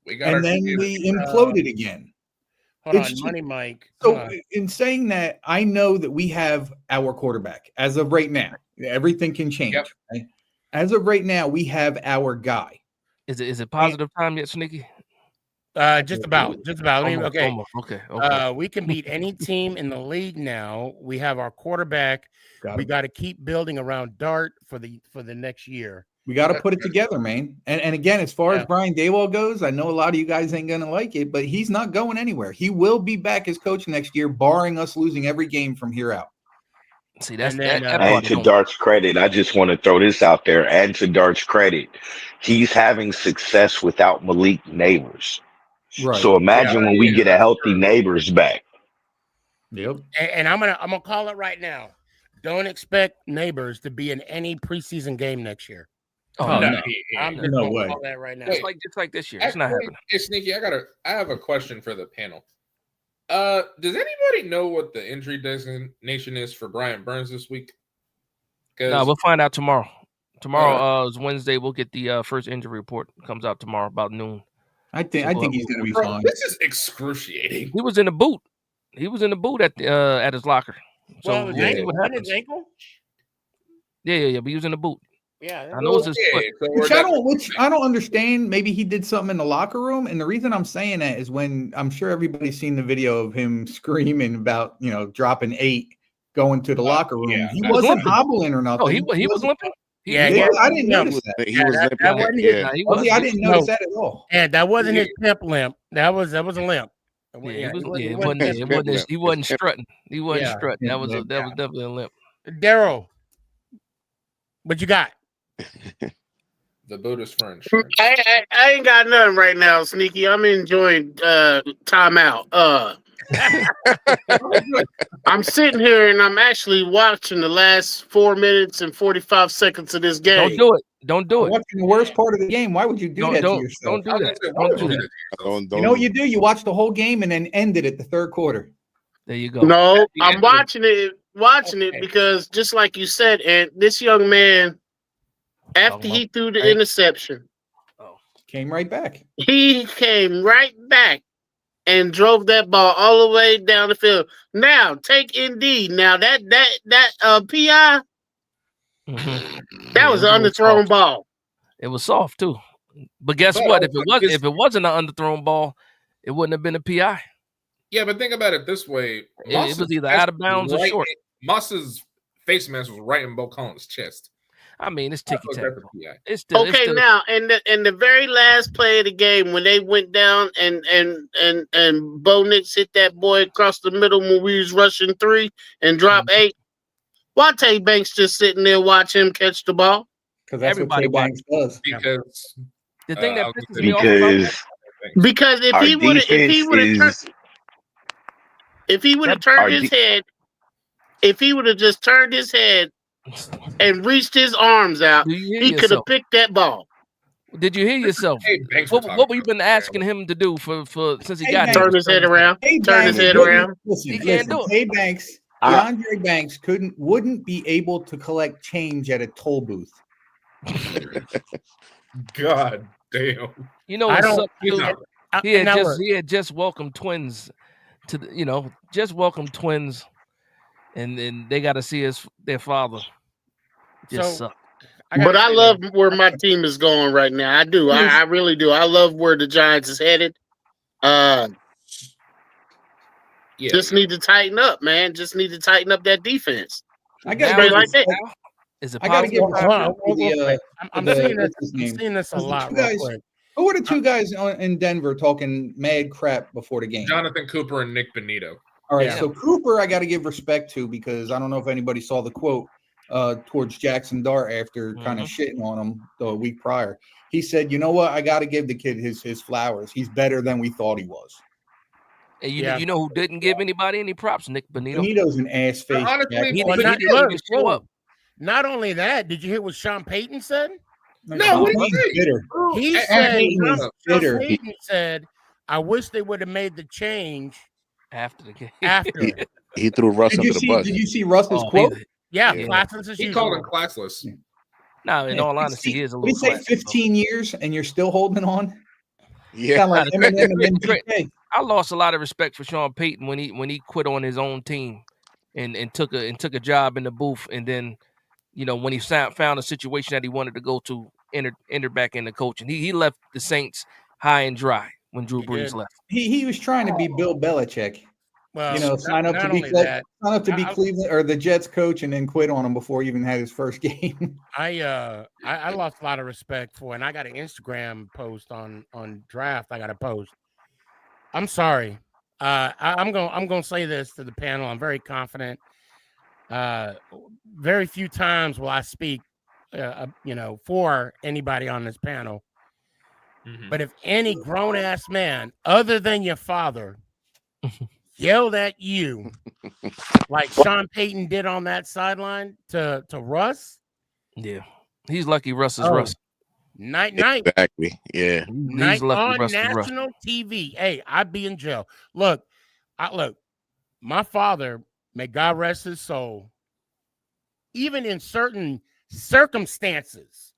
And then we imploded again. Hold on, Money Mike. So in saying that, I know that we have our quarterback as of right now. Everything can change. Yep. Right? As of right now, we have our guy. Is it positive time yet, Sneaky? Just about. Almost, okay. almost. Okay. We can beat any team in the league now. We have our quarterback. We got to keep building around Dart for the next year. We got to put it together, man. And again, as far as Brian Daywall goes, I know a lot of you guys ain't gonna like it, but he's not going anywhere. He will be back as coach next year, barring us losing every game from here out. See, that's and to Dart's credit, I just want to throw this out there. And to Dart's credit, he's having success without Malik Neighbors. Right. So imagine when we get a healthy Neighbors back. Yep. And I'm gonna call it right now. Don't expect Neighbors to be in any preseason game next year. Oh no! I'm just no gonna way. call that right now. Just like this year, it's not happening. Hey, Sneaky, I have a question for the panel. Does anybody know what the injury designation is for Brian Burns this week? No, we'll find out tomorrow. Tomorrow is Wednesday. We'll get the first injury report. Comes out tomorrow about noon. I think he's going to be fine. This is excruciating. He was in the boot. He was in the boot at his locker. So Well, we'll see what happens. his ankle? Yeah. But he was in the boot. Yeah. I know it's his foot. Which I don't understand. Maybe he did something in the locker room. And the reason I'm saying that is when I'm sure everybody's seen the video of him screaming about, dropping 8, going to the locker room. yeah. He wasn't hobbling or nothing. Oh, he was limping? Yeah, Did yeah. you? I didn't No, notice that. He was that limping. wasn't his. Yeah. Nah, he Oh, was. see, I didn't No, notice that at all. and that wasn't his Yeah. pimp limp. That was a limp. Yeah, Yeah, he was. he Yeah, it wasn't wasn't. His It pimp wasn't. limp. He His wasn't pimp. strutting. He wasn't Yeah. strutting. That was Yeah. definitely a limp. Daryl, what you got? The Buddhist for insurance. I ain't got nothing right now, Sneaky. I'm enjoying timeout. I'm sitting here and I'm actually watching the last 4 minutes and 45 seconds of this game. Don't do it. Don't do I'm it. watching the worst part of the game. Why would you do Don't that to don't yourself? don't do that. Don't do that. You know what you do? You watch the whole game and then end it at the third quarter. There you go. No, I'm watching it because just like you said, and this young man, after he threw the interception, Came right back. he came right back and drove that ball all the way down the field. Now take Indeed. Now that PI, that was an underthrown ball. It was soft too. But guess what? If it wasn't an underthrown ball, it wouldn't have been a PI. Yeah, but think about it this way. It was either out of bounds or short. Moss's face mask was right in Bo Collins' chest. I mean, it's ticky tack. It's still now in the very last play of the game when they went down and Bo Nix hit that boy across the middle when we was rushing 3 and drop 8. Why Tay Banks just sitting there watch him catch the ball? Because that's Everybody what Tay Banks does. Because the thing that pisses me off about that, because if he would have turned his head, if he would have just turned his head and reached his arms out, he could have picked that ball. Did you hear yourself? What we been asking him to do for since he got turn his head around? Turn his head around. Listen, can't do it. Tay Banks, DeAndre Banks wouldn't be able to collect change at a toll booth. God damn. You know, I what don't- sucked, you too? know, He had now just look. he had just welcomed twins to the, just welcomed twins, and then they got to see their father. Just So, suck. But I love where my team is going right now. I do. I really do. I love where the Giants is headed. Just need to tighten up, man. Just need to tighten up that defense. I got Straight like that. Is it I got to give possible? respect to I'm the, seeing this. what's his I'm name? seeing this a The lot. two Real guys- quick. Who were the two guys in Denver talking mad crap before the game? Jonathan Cooper and Nick Benito. All right, Yeah. so Cooper, I got to give respect to because I don't know if anybody saw the quote towards Jackson Dart after kind of shitting on him the week prior. He said, "You know what? I got to give the kid his flowers. He's better than we thought he was." And you know who didn't give anybody any props? Nick Benito. Benito's an ass face. Honestly, He But didn't even show up. Not only that, did you hear what Sean Payton said? No, what did he say? bitter. He Sean said, Payton is Sean bitter. Payton said, I wish they would have made the change After the game. after. He threw Russ Did under you the see? bus. Did you see Russ's Oh, quote? Yeah, Yeah. classless as He usual. called him classless. No, in all honesty, he is a What did little he say? 15 years and you're still holding on? Yeah. Sound like Nah, Eminem and great. MGK. I lost a lot of respect for Sean Payton when he quit on his own team and took a job in the booth, and then when he found a situation that he wanted to go to, entered back into coaching. He left the Saints high and dry when Drew Brees did. left. He was trying to be Bill Belichick. Well, Sign up not to be only that, Cleveland or the Jets coach and then quit on him before he even had his first game. I lost a lot of respect for, and I got an Instagram post on draft. I got a post. I'm sorry. I'm gonna say this to the panel. I'm very confident. Very few times will I speak, for anybody on this panel. But if any grown ass man other than your father yelled at you like Sean Payton did on that sideline to Russ, yeah, he's lucky Russ is Russ. Night. Exactly. Yeah. Night He's lucky on Russ is Russ. national TV. Hey, I'd be in jail. Look, my father, may God rest his soul, even in certain circumstances,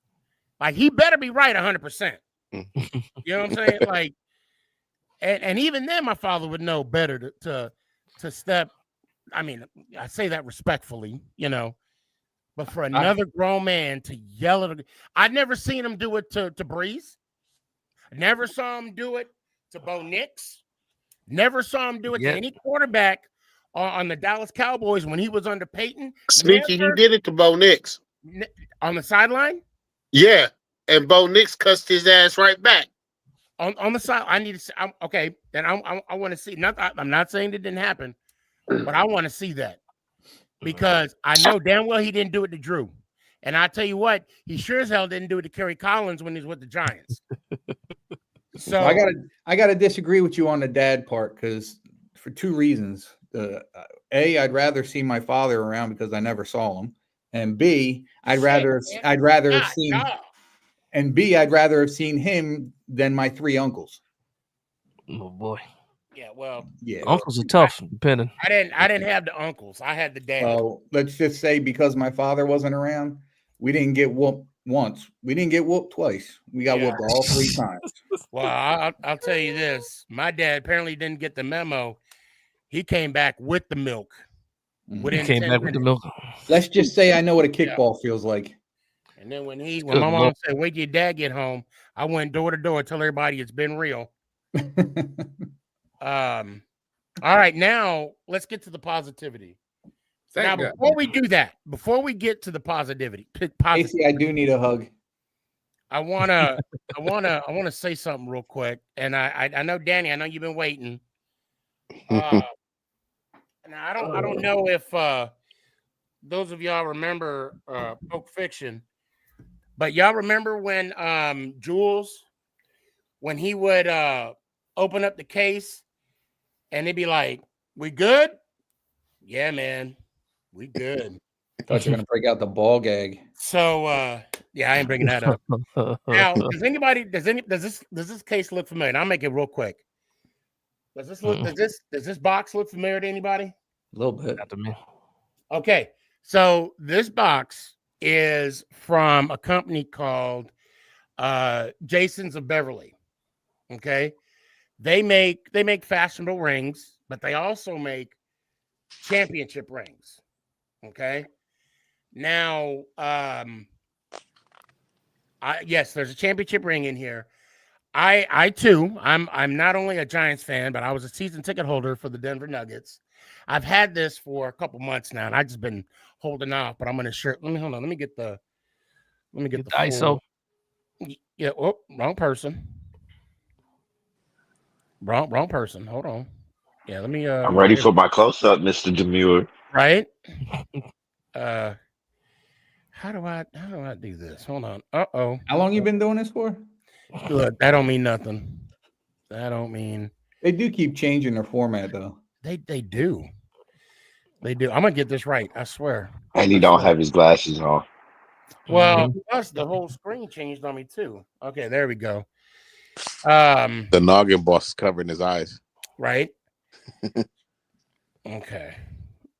like he better be right 100%. You know what I'm saying? Like, and even then, my father would know better to step. I mean, I say that respectfully, but for another grown man to yell at, I'd never seen him do it to Breeze. Never saw him do it to Bo Nix. Never saw him do it to any quarterback on the Dallas Cowboys when he was under Peyton. Sneaky, he did it to Bo Nix. On the sideline? Yeah, and Bo Nix cussed his ass right back. On the side, I need to see. Okay, then I want to see. I'm not saying it didn't happen, but I want to see that because I know damn well he didn't do it to Drew, and I tell you what, he sure as hell didn't do it to Kerry Collins when he was with the Giants. So well, I gotta disagree with you on the dad part because for two reasons. A, I'd rather see my father around because I never saw him, and B, I'd rather have seen. And B, I'd rather have seen him than my three uncles. Oh boy. Yeah, well, yeah, uncles are tough. Depending. I didn't have the uncles. I had the dad. Well, let's just say because my father wasn't around, we didn't get whooped once. We didn't get whooped twice. We got whooped all three times. Well, I'll tell you this: my dad apparently didn't get the memo. He came back with the milk. He came back with the milk. Let's just say I know what a kickball feels like. And then when my mom said, "Wait till your dad get home," I went door to door, tell everybody it's been real. All right, now let's get to the positivity. Before we do that, before we get to the positivity, Casey, I do need a hug. I wanna say something real quick, and I know Danny, I know you've been waiting. Now I don't know if those of y'all remember Poke Fiction. But y'all remember when Jules, when he would open up the case and they'd be like, "We good?" "Yeah, man, we good." Thought you were gonna break out the ball gag. So yeah, I ain't bringing that up. Now, does this case look familiar? And I'll make it real quick. Does this box look familiar to anybody? A little bit. Not to me. Okay, so this box is from a company called Jason's of Beverly. Okay, they make fashionable rings, but they also make championship rings. Okay, now yes, there's a championship ring in here. I too, I'm not only a Giants fan, but I was a season ticket holder for the Denver Nuggets. I've had this for a couple months now, and I've just been holding off. But I'm gonna share. Let me get the ISO. Yeah. Oh, wrong person. Wrong person. Hold on. Yeah. Let me. I'm ready for my close up, Mr. Demure. Right. How do I do this? Hold on. Uh-oh. How long you been doing this for? Look, that don't mean nothing. That don't mean. They do keep changing their format though. They do. They do. I'm gonna get this right. I swear. And he don't have his glasses on. Well, plus the whole screen changed on me too. Okay, there we go. The NogginBoss is covering his eyes. Right. Okay.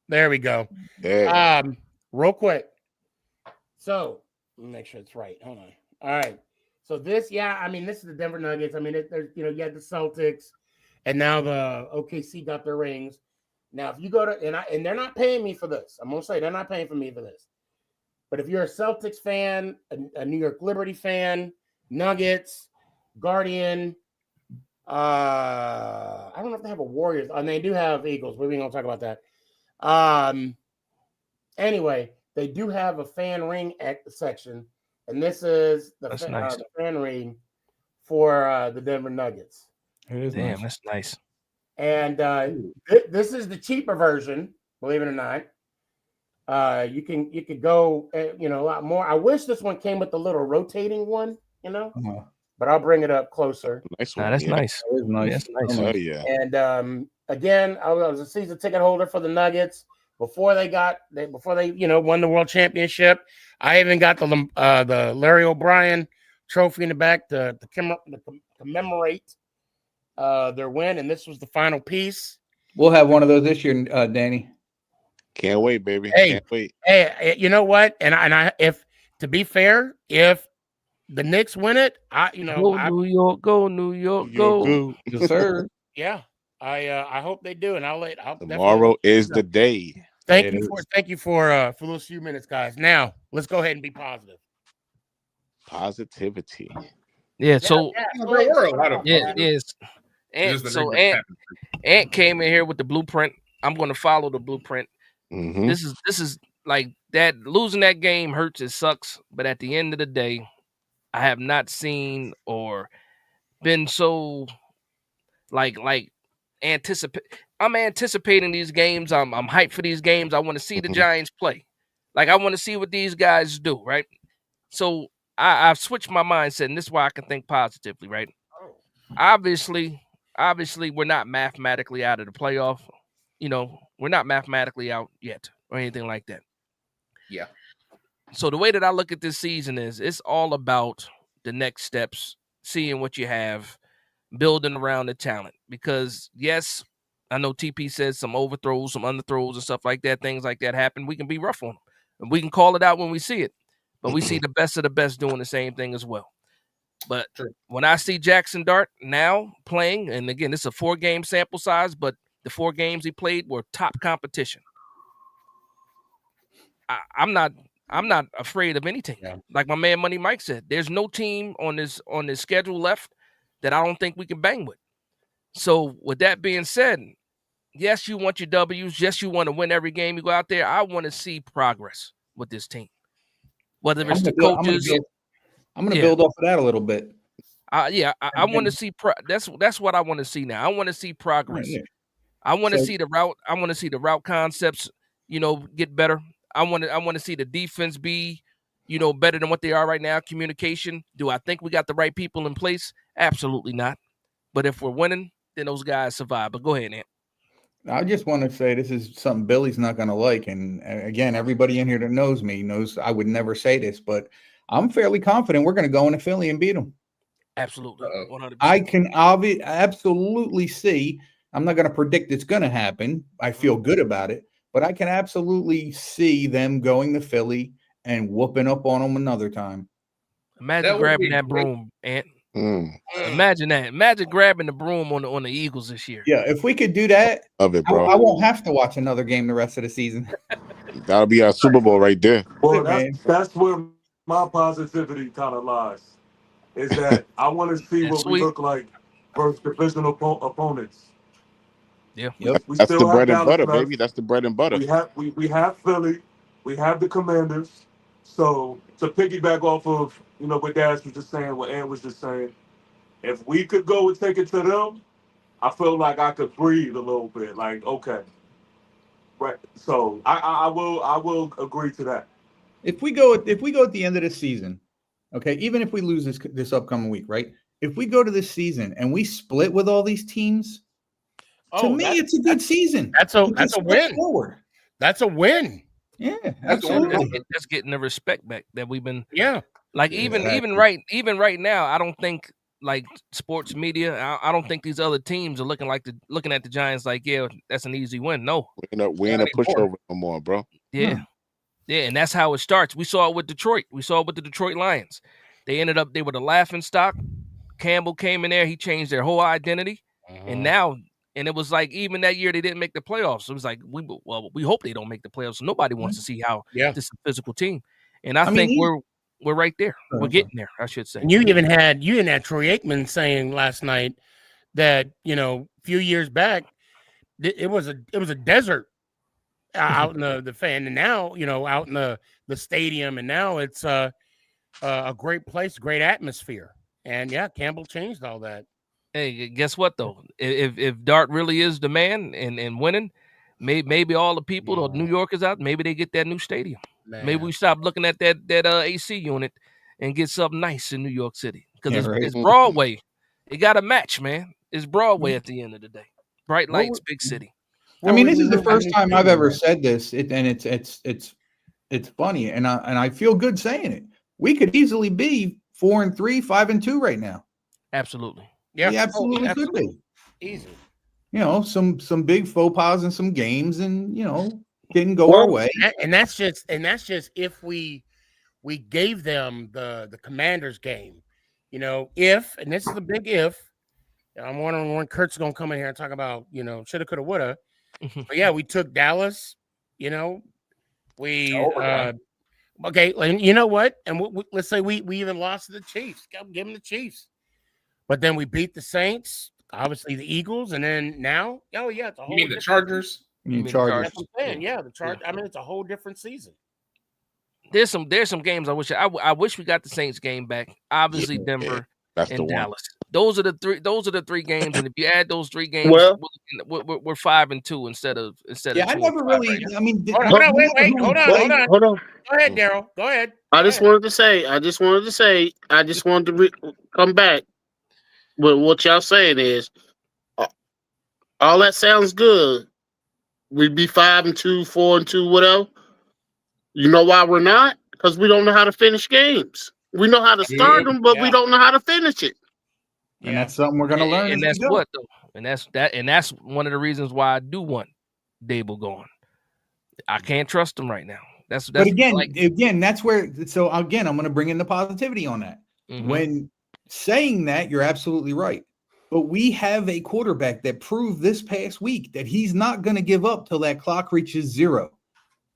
There we go. Yeah. Real quick. So let me make sure it's right. Hold on. All right. So this, this is the Denver Nuggets. I mean, there's you had the Celtics, and now the OKC got their rings. Now, if you go to and they're not paying me for this. I'm gonna say they're not paying for me for this. But if you're a Celtics fan, a New York Liberty fan, Nuggets, Guardian, I don't know if they have a Warriors, and they do have Eagles. We're going to talk about that. Anyway, they do have a fan ring section, and this is the fan ring for the Denver Nuggets. Damn, that's nice. And this is the cheaper version, believe it or not. You could go, a lot more. I wish this one came with the little rotating one, but I'll bring it up closer. Nice one. That's nice. That is nice. That's nice. Oh, yeah. And again, I was a season ticket holder for the Nuggets before they won the world championship. I even got the Larry O'Brien trophy in the back to commemorate their win, and this was the final piece. We'll have one of those this year, Danny. Can't wait, baby. Hey, Can't wait. Hey, you know what? And I, if to be fair, if the Knicks win it, New York, go New York, go. Yes, sir. Yeah, I hope they do, and I'll Tomorrow is the day. Thank you for those few minutes, guys. Now let's go ahead and be positive. Positivity. Yeah. So Yes. And so Ant came in here with the blueprint. I'm going to follow the blueprint. Mm-hmm. This is like that losing that game hurts. It sucks. But at the end of the day, I have not seen or been so like anticipate. I'm anticipating these games. I'm hyped for these games. I want to see the Giants play. Like I want to see what these guys do, right? So I've switched my mindset, and this is why I can think positively, right? Obviously, we're not mathematically out of the playoff. You know, we're not mathematically out yet or anything like that. Yeah. So the way that I look at this season is it's all about the next steps, seeing what you have, building around the talent. Because yes, I know TP says some overthrows, some underthrows and stuff like that, things like that happen. We can be rough on them. And we can call it out when we see it. But we see the best of the best doing the same thing as well. But when I see Jackson Dart now playing, and again, this is a 4-game sample size, but the 4 games he played were top competition. I'm not afraid of anything. Yeah. Like my man Money Mike said, there's no team on this schedule left that I don't think we can bang with. So with that being said, yes, you want your W's. Yes, you want to win every game you go out there. I want to see progress with this team. Whether it's the coaches. I'm going to build off of that a little bit. I want to see that's what I want to see now. I want to see progress. Yeah. I want to see the route. I want to see the route concepts, get better. I want to see the defense be, better than what they are right now. Communication. Do I think we got the right people in place? Absolutely not. But if we're winning, then those guys survive. But go ahead, Ant. I just want to say this is something Billy's not going to like. And again, everybody in here that knows me knows I would never say this, but I'm fairly confident we're going to go into Philly and beat them. Absolutely. 100%. I can absolutely see. I'm not going to predict it's going to happen. I feel good about it, but I can absolutely see them going to Philly and whooping up on them another time. Imagine grabbing that broom, Ant. Imagine that. Imagine grabbing the broom on the Eagles this year. Yeah, if we could do that, Love it, bro. I won't have to watch another game the rest of the season. That'll be our Super Bowl right there. Well, that's where my positivity kind of lies. Is that I want to see what we look like versus divisional opponents. Yeah, that's the bread and butter, baby. That's the bread and butter. We have Philly, we have the Commanders. So to piggyback off of what Dash was just saying, what Ant was just saying, if we could go and take it to them, I feel like I could breathe a little bit. Like, okay, right. So I will agree to that. If we go at the end of the season, okay, even if we lose this upcoming week, right? If we go to this season and we split with all these teams, to me, it's a good season. That's a win. Forward. That's a win. Yeah, absolutely. Just getting the respect back that we've been. Yeah. Like even right now, I don't think like sports media. I don't think these other teams are looking at the Giants like, yeah, that's an easy win. No, we ain't a pushover no more, bro. Yeah. Yeah, and that's how it starts. We saw it with Detroit. We saw it with the Detroit Lions. They were the laughing stock. Campbell came in there. He changed their whole identity. And it was like even that year they didn't make the playoffs. It was like, we hope they don't make the playoffs. Nobody wants to see how this is a physical team. And I think we're right there. We're getting there, I should say. And you even had Troy Aikman saying last night that, a few years back, it was a desert out in the fan, and now out in the stadium, and now it's a great place, great atmosphere, and Campbell changed all that. Hey, guess what though? If Dart really is the man and winning, maybe all the people, the New Yorkers out, maybe they get that new stadium. Man. Maybe we stop looking at that AC unit and get something nice in New York City because it's Broadway. It got a match, man. It's Broadway at the end of the day. Bright lights, big city. I mean, this is the first time I've ever said this, and it's funny, and I feel good saying it. We could easily be 4-3, 5-2 right now. Absolutely, yeah, we absolutely could be easy. Some big faux pas in some games, and didn't go our way. And that's just if we gave them the Commanders game, if, and this is a big if. I'm wondering when Kurt's gonna come in here and talk about shoulda, coulda, woulda. But yeah, we took Dallas. We okay, and you know what? And let's say we even lost to the Chiefs. Give them the Chiefs. But then we beat the Saints, obviously the Eagles, and then now, it's a whole. You mean the Chargers? You the Chargers. That's what I'm saying. Yeah, the Chargers. I mean, it's a whole different season. There's some games I wish we got the Saints game back. Obviously, Denver That's the and one. Dallas. Those are the three games, and if you add those 3 games, Well, we're 5-2 instead of Yeah, I 2-5 never really. right now. I mean, Hold on, wait, hold on. hold on. Go ahead, Daryl. Go ahead. I just wanted to come back. But what y'all saying is, all that sounds good. We'd be 5-2, 4-2, whatever. You know why we're not? Because we don't know how to finish games. We know how to start them, but we don't know how to finish it. And that's something we're going to learn. And that's what though. And that's one of the reasons why I do want Dable gone. I can't trust him right now. That's but again, that's where. So again, I'm going to bring in the positivity on that. Mm-hmm. When saying that, you're absolutely right. But we have a quarterback that proved this past week that he's not going to give up till that clock reaches 0.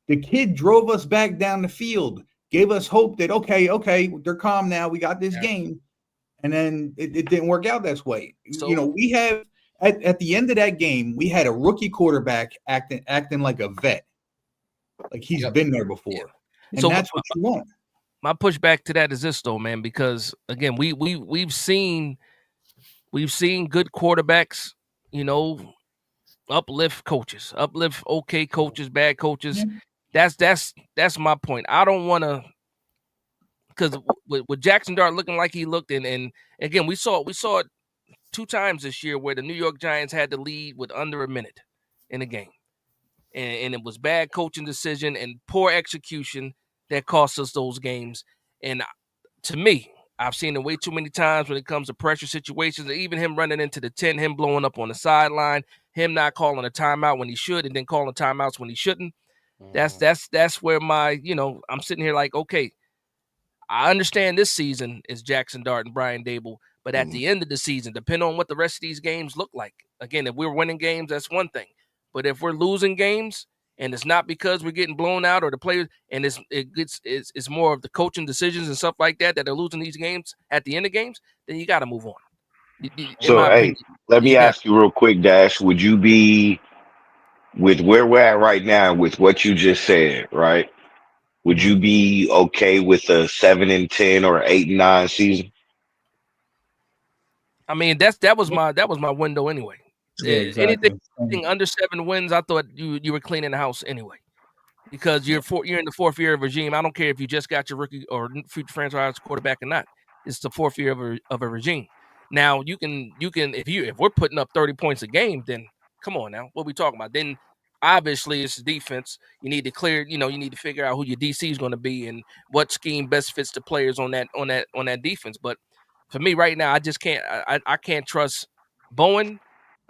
The kid drove us back down the field, gave us hope that, okay, they're calm now. We got this game. And then it didn't work out that way. So, we have at the end of that game, we had a rookie quarterback acting like a vet. Like he's been there before. Yeah. And so that's what you want. My pushback to that is this though, man, because again, we've seen good quarterbacks, uplift coaches, uplift okay coaches, bad coaches. Yeah. That's my point. I don't want to, because with Jackson Dart looking like he looked, and again we saw it 2 times this year where the New York Giants had to lead with under a minute in a game, and it was bad coaching decision and poor execution that cost us those games. And to me, I've seen it way too many times when it comes to pressure situations, even him running into the 10, him blowing up on the sideline, him not calling a timeout when he should, and then calling timeouts when he shouldn't. That's where my, I'm sitting here like, okay, I understand this season is Jackson Dart and Brian Dable, but at the end of the season, depending on what the rest of these games look like, again, if we're winning games, that's one thing. But if we're losing games, and it's not because we're getting blown out or the players, and it's more of the coaching decisions and stuff like that are losing these games at the end of games, then you got to move on. So, let me ask you real quick, Dash. Would you be, with where we're at right now, with what you just said, right? Would you be okay with a 7-10 or 8-9 season? I mean, that was my window anyway. Yeah, exactly. Anything under 7 wins, I thought you were cleaning the house anyway, because you're in the 4th year of regime. I don't care if you just got your rookie or future franchise quarterback or not. It's the 4th year of a regime. Now you can if we're putting up 30 points a game, then come on now, what are we talking about? Then obviously it's defense. You need to clear. You need to figure out who your DC is going to be and what scheme best fits the players on that defense. But for me right now, I just can't. I can't trust Bowen.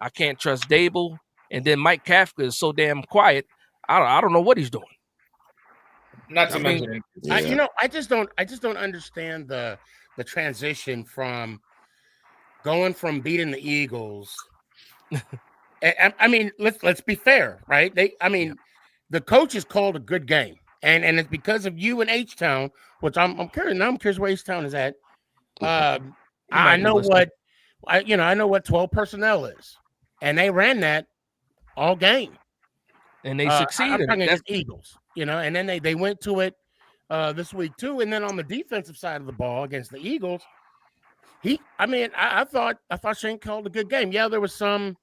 I can't trust Dable, and then Mike Kafka is so damn quiet. I don't know what he's doing. Not to mention, I just don't understand the transition from going from beating the Eagles. I mean, let's be fair, right? The coaches called a good game, and it's because of you and H-Town, which I'm curious. Now I'm curious where H-Town is at. I know what 12 personnel is. And they ran that all game, and they succeeded. I'm talking against Eagles, and then they went to it this week too. And then on the defensive side of the ball against the Eagles, I thought Shane called a good game. Yeah, there was some,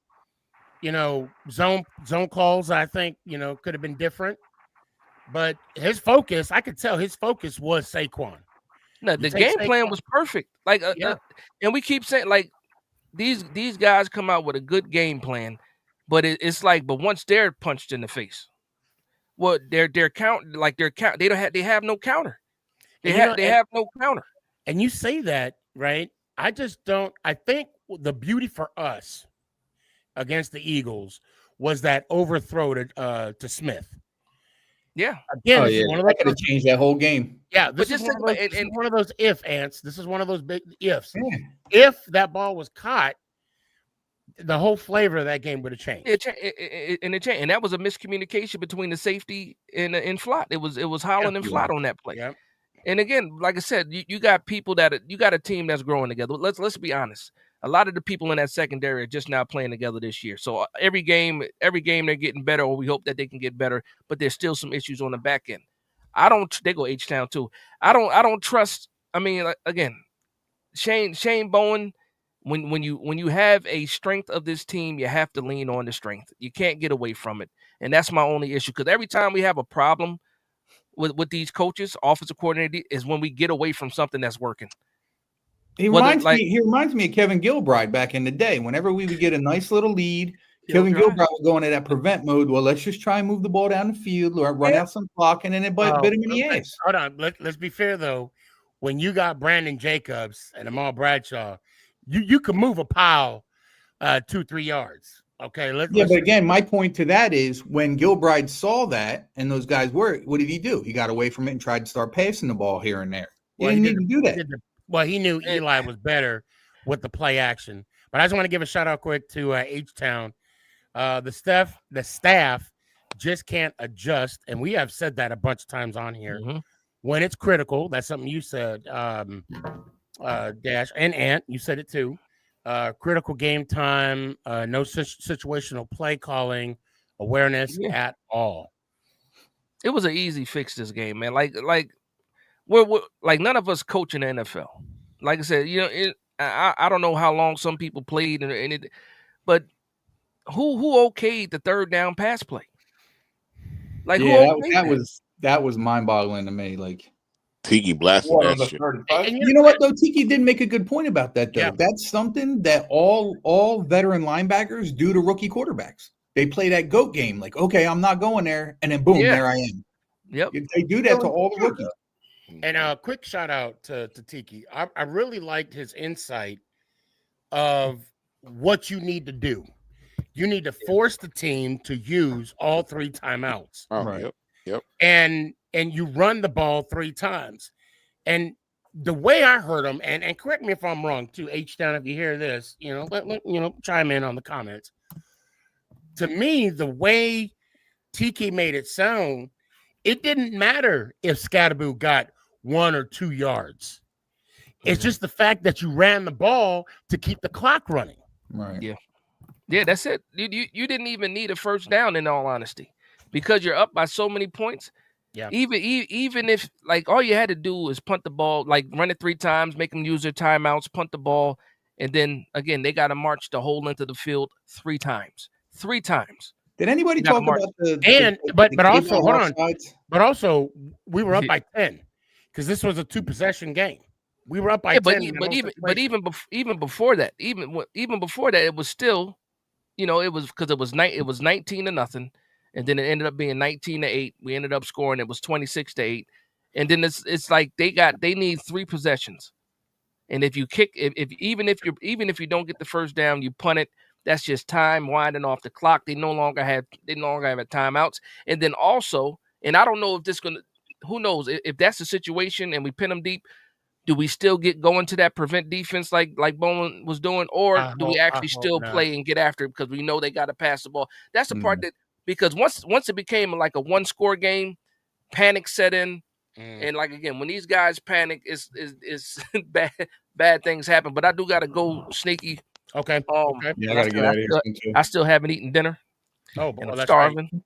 zone calls I think could have been different, but his focus, I could tell his focus was Saquon. No, the game plan was perfect. And we keep saying these guys come out with a good game plan, but it's but once they're punched in the face, they have no counter. They have no counter. And you say that, right? I think the beauty for us against the Eagles was that overthrow to Smith. Yeah. Again, that could have changed that whole game. Yeah, this is one of those if ants. This is one of those big ifs. Yeah. If that ball was caught, the whole flavor of that game would have changed. And that was a miscommunication between the safety and Flott. It was Holland and Flott on that play. Yep. And again, like I said, you got people you got a team that's growing together. Let's be honest. A lot of the people in that secondary are just now playing together this year. So every game they're getting better, or we hope that they can get better. But there's still some issues on the back end. They go H-Town too. I don't trust. I mean, again, Shane Bowen. When you have a strength of this team, you have to lean on the strength. You can't get away from it, and that's my only issue. Because every time we have a problem with these coaches, offensive coordinator, is when we get away from something that's working. He reminds me of Kevin Gilbride back in the day. Whenever we would get a nice little lead, Kevin Gilbride would go into that prevent mode. Well, let's just try and move the ball down the field or run out some clock, and then it bit him in the ass. Hold on. Let's be fair, though. When you got Brandon Jacobs and Amal Bradshaw, you can move a pile 2-3 yards. Okay. But again, my point to that is when Gilbride saw that and those guys were, what did he do? He got away from it and tried to start passing the ball here and there. He didn't need to do that. Well, he knew Eli was better with the play action. But I just want to give a shout out quick to H-Town. The staff just can't adjust, and we have said that a bunch of times on here. Mm-hmm. When it's critical, that's something you said, Dash and Ant. You said it too. Critical game time, no situational play calling, awareness at all. It was an easy fix this game, man. We're like none of us coach in the NFL. Like I said, I don't know how long some people played but who okayed the third down pass play? Like that was mind-boggling to me. Like Tiki blasted that shit. You know what though? Tiki did make a good point about that though. Yeah. That's something that all veteran linebackers do to rookie quarterbacks. They play that GOAT game, like, okay, I'm not going there, and then boom, there I am. Yep. They do that to all the rookies. And a quick shout out to Tiki. I really liked his insight of what you need to do. You need to force the team to use all 3 timeouts. Oh, right. Yep. And you run the ball 3 times. And the way I heard him, and correct me if I'm wrong too, H-Town, if you hear this, chime in on the comments. To me, the way Tiki made it sound, it didn't matter if Scatterboo got 1 or 2 yards. It's just the fact that you ran the ball to keep the clock running. Right. Yeah, that's it. You didn't even need a first down, in all honesty, because you're up by so many points. Yeah. Even if like all you had to do was punt the ball, like run it 3 times, make them use their timeouts, punt the ball, and then again they got to march the whole length of the field 3 times. 3 times. Did anybody talk about but also hold on. But also we were up by 10 because this was a 2-possession game. We were up by 10. Even before that, it was still, it was because it was 19-0, and then it ended up being 19-8. We ended up scoring. It was 26-8, and then it's like they need 3 possessions, and if you kick, even if you don't get the first down, you punt it. That's just time winding off the clock. They no longer have timeouts, and then also, and I don't know if this gonna, who knows if that's the situation, and we pin them deep. Do we still get going to that prevent defense like Bowman was doing, or do we actually still play and get after it because we know they got to pass the ball? That's the part that, because once it became like a 1-score game, panic set in, and like again when these guys panic, is bad things happen. But I do got to go, Sneaky. Okay. Yeah, I gotta get out of here soon too. I still haven't eaten dinner. Oh, and I'm starving. Right.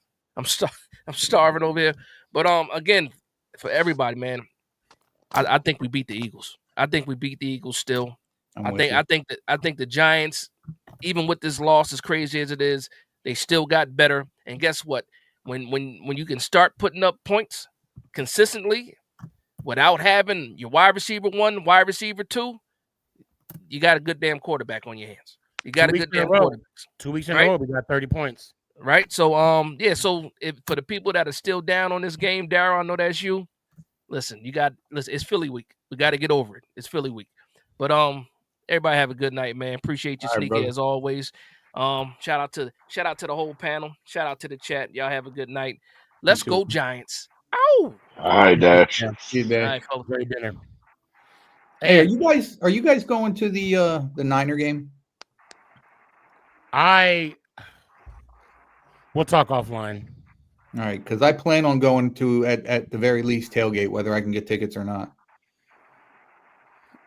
I'm starving over here. But again, for everybody, man. I think we beat the Eagles. I think we beat the Eagles still. I think the Giants, even with this loss, as crazy as it is, they still got better. And guess what? When you can start putting up points consistently without having your wide receiver 1, wide receiver 2, you got a good damn quarterback on your hands. You got a good damn quarterback. 2 weeks in a row, we got 30 points. Right. So So for the people that are still down on this game, Darryl, I know that's you. Listen, it's Philly week. We got to get over it. It's Philly week. But everybody have a good night, man. Appreciate you, Sneaky, as always. Shout out to the whole panel. Shout out to the chat. Y'all have a good night. Let's go Giants. Ow! All right, Dash. Yeah, see you there. All right, folks. Great dinner. Hey, are you guys going to the Niner game? We'll talk offline. All right, because I plan on going to at the very least tailgate, whether I can get tickets or not.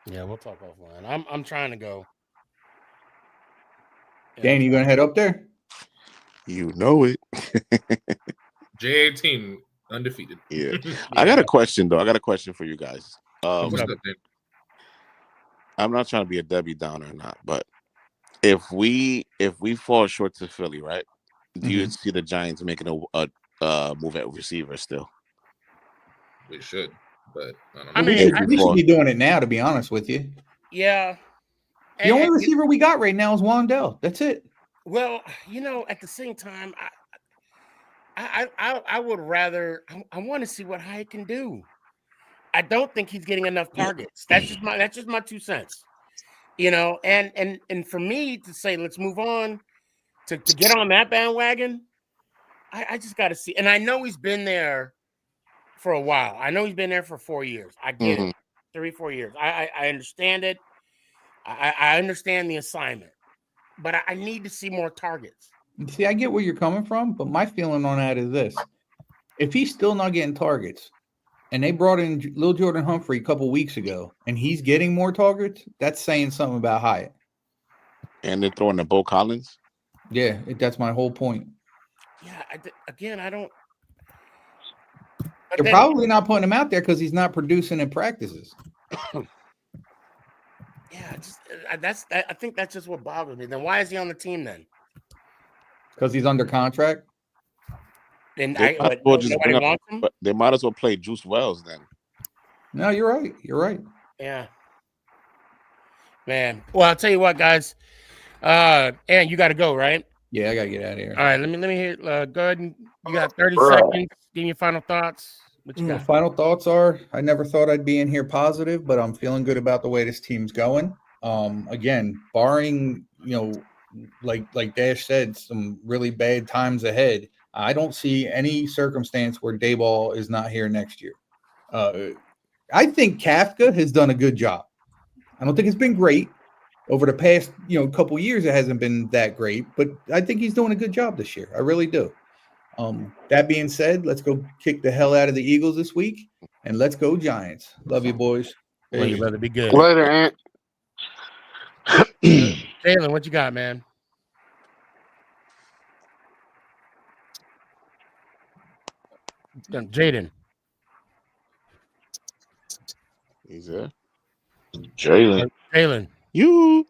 Yeah, we'll talk offline. I'm trying to go. Danny, you gonna head up there? You know it. J18 undefeated. Yeah. I got a question though. I got a question for you guys. What's up, Dan? I'm not trying to be a Debbie Downer or not, but if we fall short to Philly, right? Do you see the Giants making a move at receiver still? We should, but I don't know. I mean, we should be doing it now, to be honest with you. Yeah. The only receiver we got right now is Wandell. That's it. Well, at the same time, I would rather. I want to see what Hyatt can do. I don't think he's getting enough targets. That's just my 2 cents. And for me to say let's move on to get on that bandwagon, I just got to see. And I know he's been there for a while. I know he's been there for 4 years. I get it, 3-4 years. I understand it. I understand the assignment, but I need to see more targets. See, I get where you're coming from, but my feeling on that is this: if he's still not getting targets, and they brought in Lil Jordan Humphrey a couple weeks ago, and he's getting more targets, that's saying something about Hyatt. And they're throwing the Bo Collins. Yeah, that's my whole point. Yeah, I don't. They're probably not putting him out there because he's not producing in practices. Yeah, I think that's just what bothers me. Then why is he on the team then? Because he's under contract. And nobody wants him. But they might as well play Juice Wells then. No, you're right. You're right. Yeah. Man. Well, I'll tell you what, guys. And you got to go, right? Yeah, I got to get out of here. All right, let me hear. Go ahead. You got 30 seconds. Give me your final thoughts. What you got? Final thoughts are: I never thought I'd be in here positive, but I'm feeling good about the way this team's going. Again, barring like Dash said, some really bad times ahead, I don't see any circumstance where Dayball is not here next year. I think Kafka has done a good job. I don't think it's been great over the past couple years. It hasn't been that great, but I think he's doing a good job this year. I really do. That being said, let's go kick the hell out of the Eagles this week, and let's go Giants. Love you, boys. Well, you better be good. Later, Ant. Jalen, what you got, man? Jaden. He's there. Jalen. You.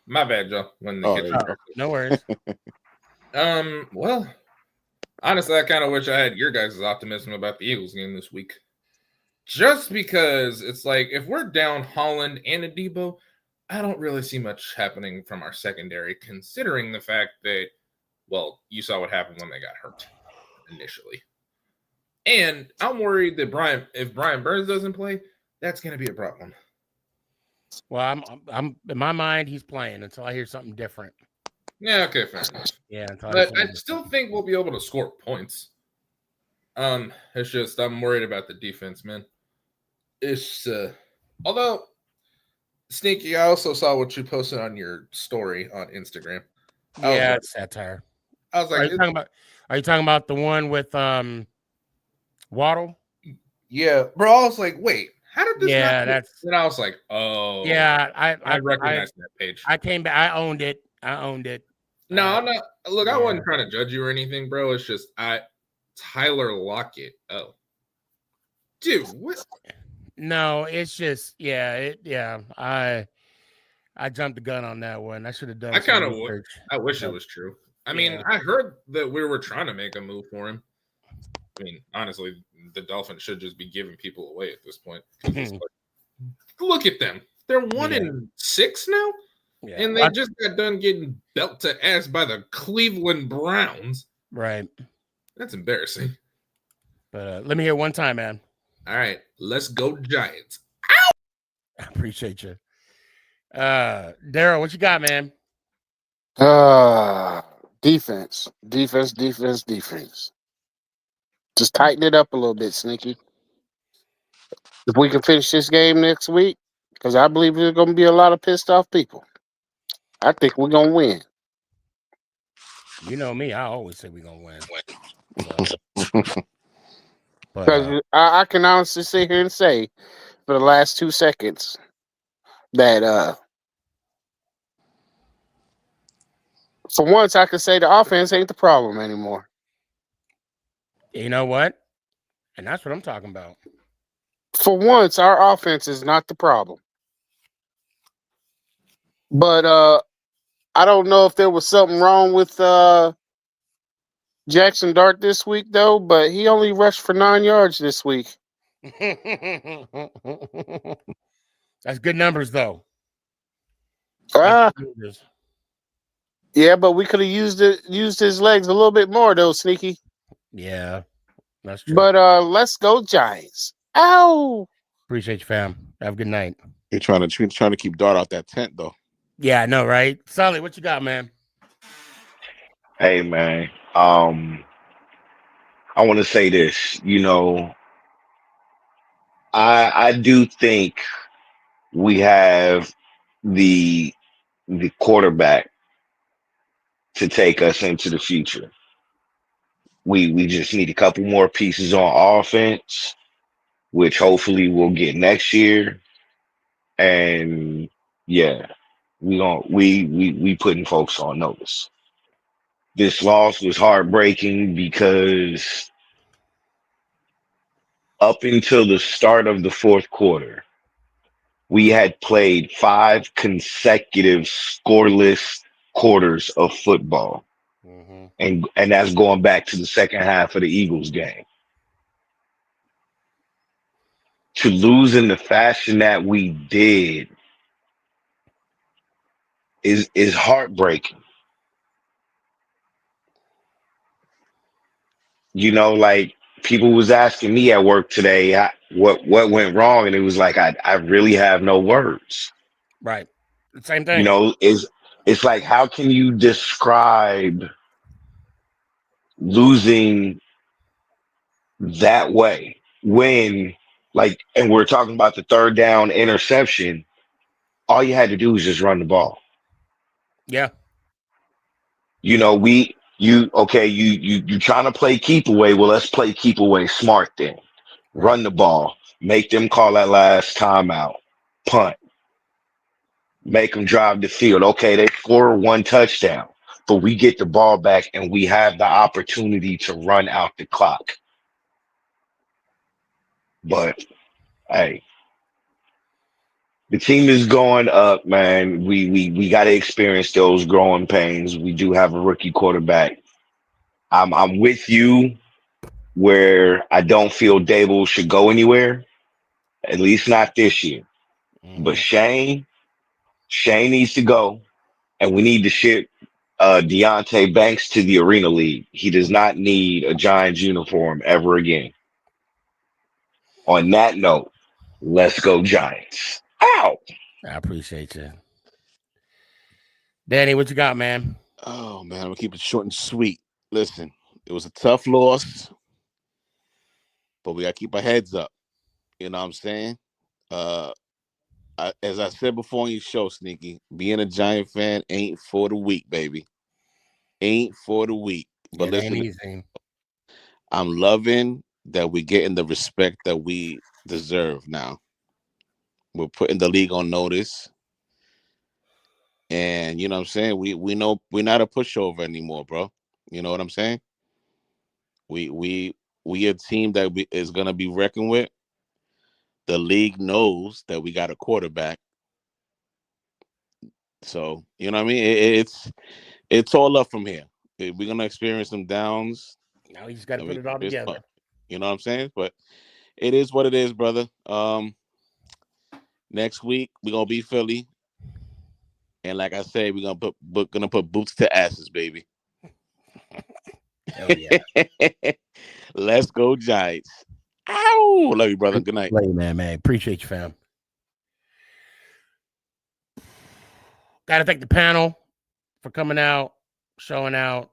My bad, Joe. No worries. Well, honestly, I kind of wish I had your guys' optimism about the Eagles game this week. Just because it's like, if we're down Holland and Adebo, I don't really see much happening from our secondary, considering the fact that, well, you saw what happened when they got hurt initially. And I'm worried that if Brian Burns doesn't play, that's going to be a problem. Well, I'm in my mind, he's playing until I hear something different. Yeah, okay, fair enough. Yeah, but I still think we'll be able to score points. It's just I'm worried about the defense, man. It's although Sneaky, I also saw what you posted on your story on Instagram. Yeah, it's satire. I was like, are you talking about the one with Waddle? Yeah, bro. I was like, wait, how did this? Yeah, and I was like, oh, yeah. I recognized that page. I came back. I owned it. No, I'm not. Look, I wasn't trying to judge you or anything, bro. It's just Tyler Lockett. Oh, dude, what? No, it's just I jumped the gun on that one. I should have done. I kind of would. I wish it was true. I mean, I heard that we were trying to make a move for him. I mean, honestly, the Dolphins should just be giving people away at this point. Look at them; they're 1-6 now. Yeah. And they just got done getting belt to ass by the Cleveland Browns. Right. That's embarrassing. But let me hear one time, man. All right. Let's go Giants. Ow! I appreciate you. Daryl, what you got, man? Defense. Just tighten it up a little bit, Sneaky. If we can finish this game next week, because I believe there's going to be a lot of pissed off people. I think we're going to win. You know me. I always say we're going to win. Because I can honestly sit here and say for the last 2 seconds that For once, I could say the offense ain't the problem anymore. You know what? And that's what I'm talking about. For once, our offense is not the problem. But I don't know if there was something wrong with Jackson Dart this week, though, but he only rushed for 9 yards this week. That's good numbers, though. Yeah, but we could have used his legs a little bit more, though, Sneaky. Yeah, that's true. But let's go Giants. Ow! Appreciate you, fam. Have a good night. You're trying to keep Dart out that tent, though. Yeah, I know, right? Sully, what you got, man? Hey, man. I want to say this. I do think we have the quarterback to take us into the future. We just need a couple more pieces on offense, which hopefully we'll get next year. And yeah, we putting folks on notice. This loss was heartbreaking because up until the start of the fourth quarter, we had played 5 consecutive scoreless quarters of football. And that's going back to the second half of the Eagles game. To lose in the fashion that we did is heartbreaking. Like people was asking me at work today what went wrong, and it was like I really have no words. Right. Same thing. It's like, how can you describe losing that way when, like, and we're talking about the third down interception, all you had to do was just run the ball. Yeah. You trying to play keep away. Well, let's play keep away smart then. Run the ball, make them call that last timeout, punt, make them drive the field. Okay, they score 1 touchdown, but we get the ball back and we have the opportunity to run out the clock. But hey, the team is going up, man. We got to experience those growing pains. We do have a rookie quarterback. I'm with you where I don't feel Dable should go anywhere, at least not this year. But Shane needs to go, and we need to ship Deontay Banks to the Arena League. He does not need a Giants uniform ever again. On that note, let's go Giants. Ow! I appreciate you. Danny, what you got, man? Oh, man, I'm going to keep it short and sweet. Listen, it was a tough loss, but we got to keep our heads up. You know what I'm saying? As I said before on your show, Sneaky, being a Giant fan ain't for the weak, baby. Ain't for the weak. But listen, I'm loving that we're getting the respect that we deserve now. We're putting the league on notice. And you know what I'm saying? We know we're not a pushover anymore, bro. You know what I'm saying? We a team that is gonna be reckoned with. The league knows that we got a quarterback. So, you know what I mean? It's all up from here. We're gonna experience some downs. Now we just gotta put it all together. You know what I'm saying? But it is what it is, brother. Next week we're gonna be Philly. And like I said, we're gonna put boots to asses, baby. Hell yeah. Let's go, Giants. Ow! Love you, brother. Good night. Love you, man. Appreciate you, fam. Gotta thank the panel for coming out, showing out,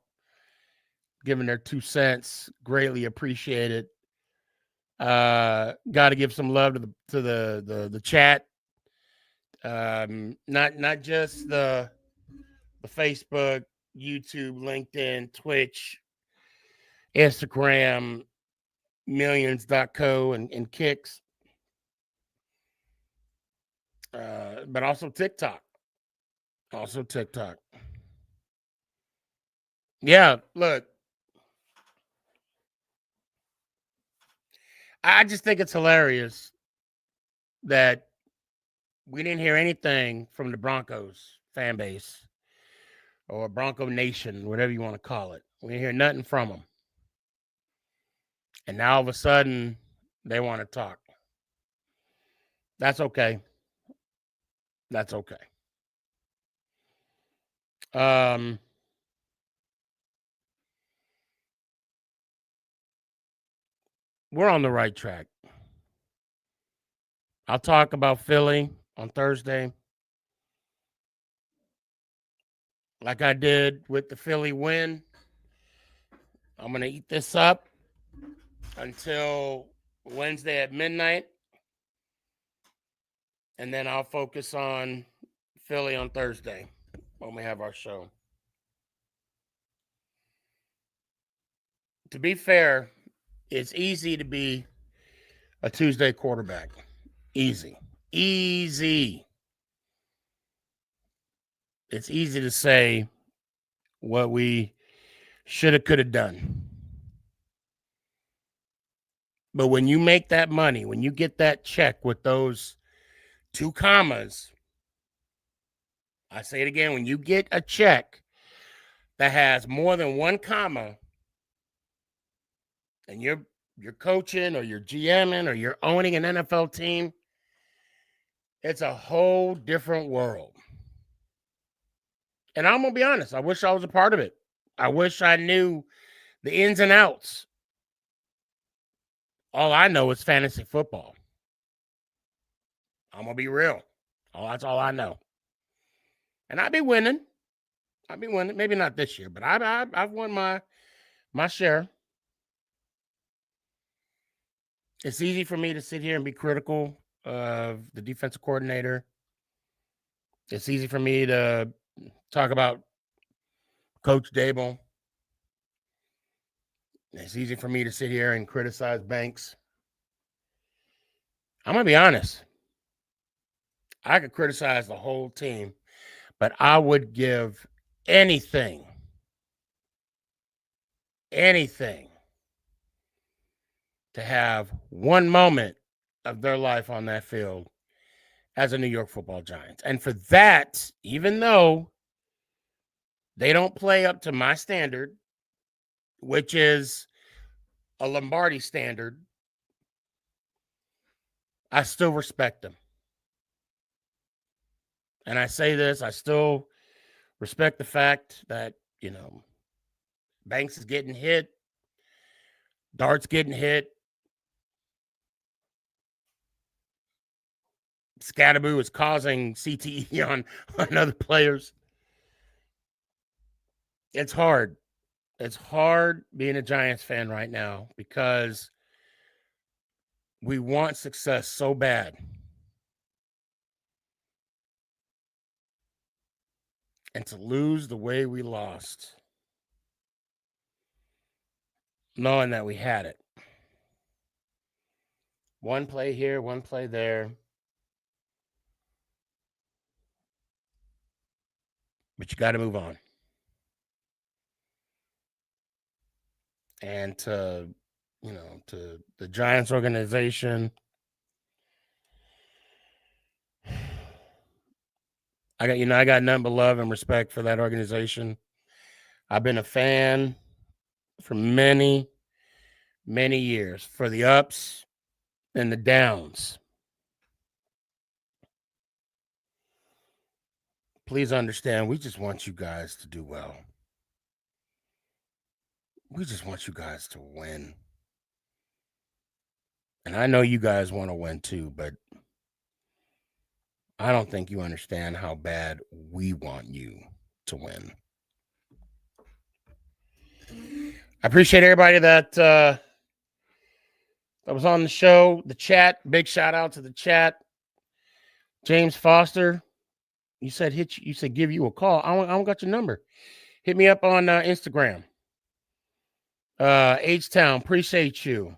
giving their 2 cents. Greatly appreciated. Gotta give some love to the chat. Not just the Facebook, YouTube, LinkedIn, Twitch, Instagram, millions.co and Kicks. But also TikTok. Yeah, look. I just think it's hilarious that we didn't hear anything from the Broncos fan base or Bronco Nation, whatever you want to call it. We didn't hear nothing from them. And now all of a sudden, they want to talk. That's okay. That's okay. We're on the right track. I'll talk about Philly on Thursday, like I did with the Philly win. I'm going to eat this up until Wednesday at midnight, and then I'll focus on Philly on Thursday when we have our show. To be fair, it's easy to be a Tuesday quarterback. Easy. It's easy to say what we should have, could have done. But when you make that money, when you get that check with those 2 commas, I say it again, when you get a check that has more than 1 comma, and you're coaching or you're GMing or you're owning an NFL team, it's a whole different world. And I'm going to be honest, I wish I was a part of it. I wish I knew the ins and outs. All I know is fantasy football. I'm going to be real. That's all I know. And I'd be winning. Maybe not this year, but I've won my share. It's easy for me to sit here and be critical of the defensive coordinator. It's easy for me to talk about Coach Dable. It's easy for me to sit here and criticize Banks. I'm going to be honest. I could criticize the whole team, but I would give anything to have one moment of their life on that field as a New York Football Giants. And for that, even though they don't play up to my standard, which is a Lombardi standard, I still respect them. And I say this, I still respect the fact that, Banks is getting hit, Dart's getting hit, Scatterboo is causing CTE on other players. It's hard. It's hard being a Giants fan right now because we want success so bad. And to lose the way we lost, knowing that we had it. One play here, one play there. But you got to move on. And to the Giants organization, I got nothing but love and respect for that organization. I've been a fan for many, many years, for the ups and the downs. Please understand, we just want you guys to do well. We just want you guys to win. And I know you guys want to win too, but I don't think you understand how bad we want you to win. I appreciate everybody that was on the show, the chat. Big shout out to the chat. James Foster, you said give you a call. I don't got your number. Hit me up on Instagram. H-Town, appreciate you.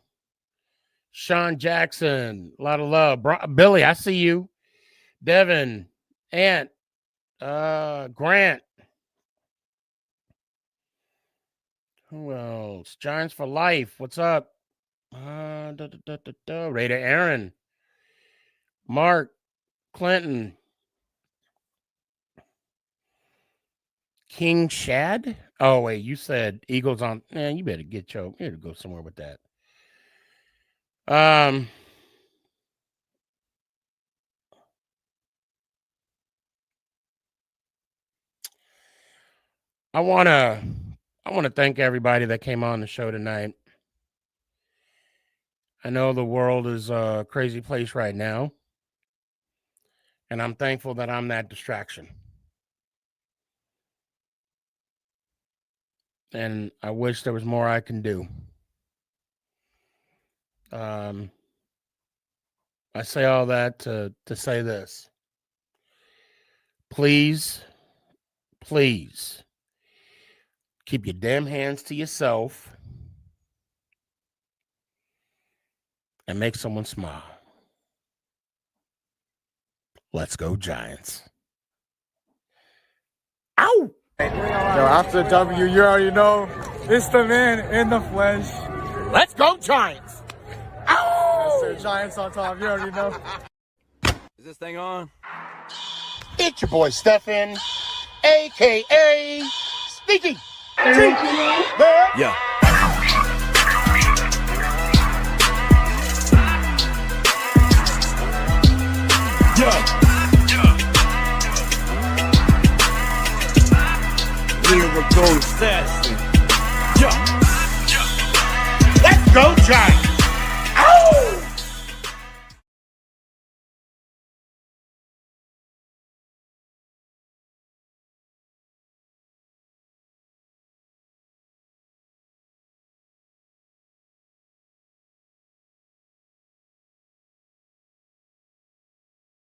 Sean Jackson, a lot of love. Billy, I see you. Devin, Ant, Grant. Who else? Giants for life. What's up? Raider Aaron. Mark. Clinton. King Shad? Oh, wait, you said Eagles on. Man, you better you better go somewhere with that. I want to thank everybody that came on the show tonight. I know the world is a crazy place right now, and I'm thankful that I'm that distraction. And I wish there was more I can do. I say all that to say this. Please keep your damn hands to yourself and make someone smile. Let's go, Giants. Ow! Yo, after the W, you already know it's the man in the flesh. Let's go, Giants! Ow! Yes, sir, Giants on top, you already know. Is this thing on? It's your boy Stefan, a.k.a. SneakyG. Yeah. Lyrical assassin. Let's go, Giants.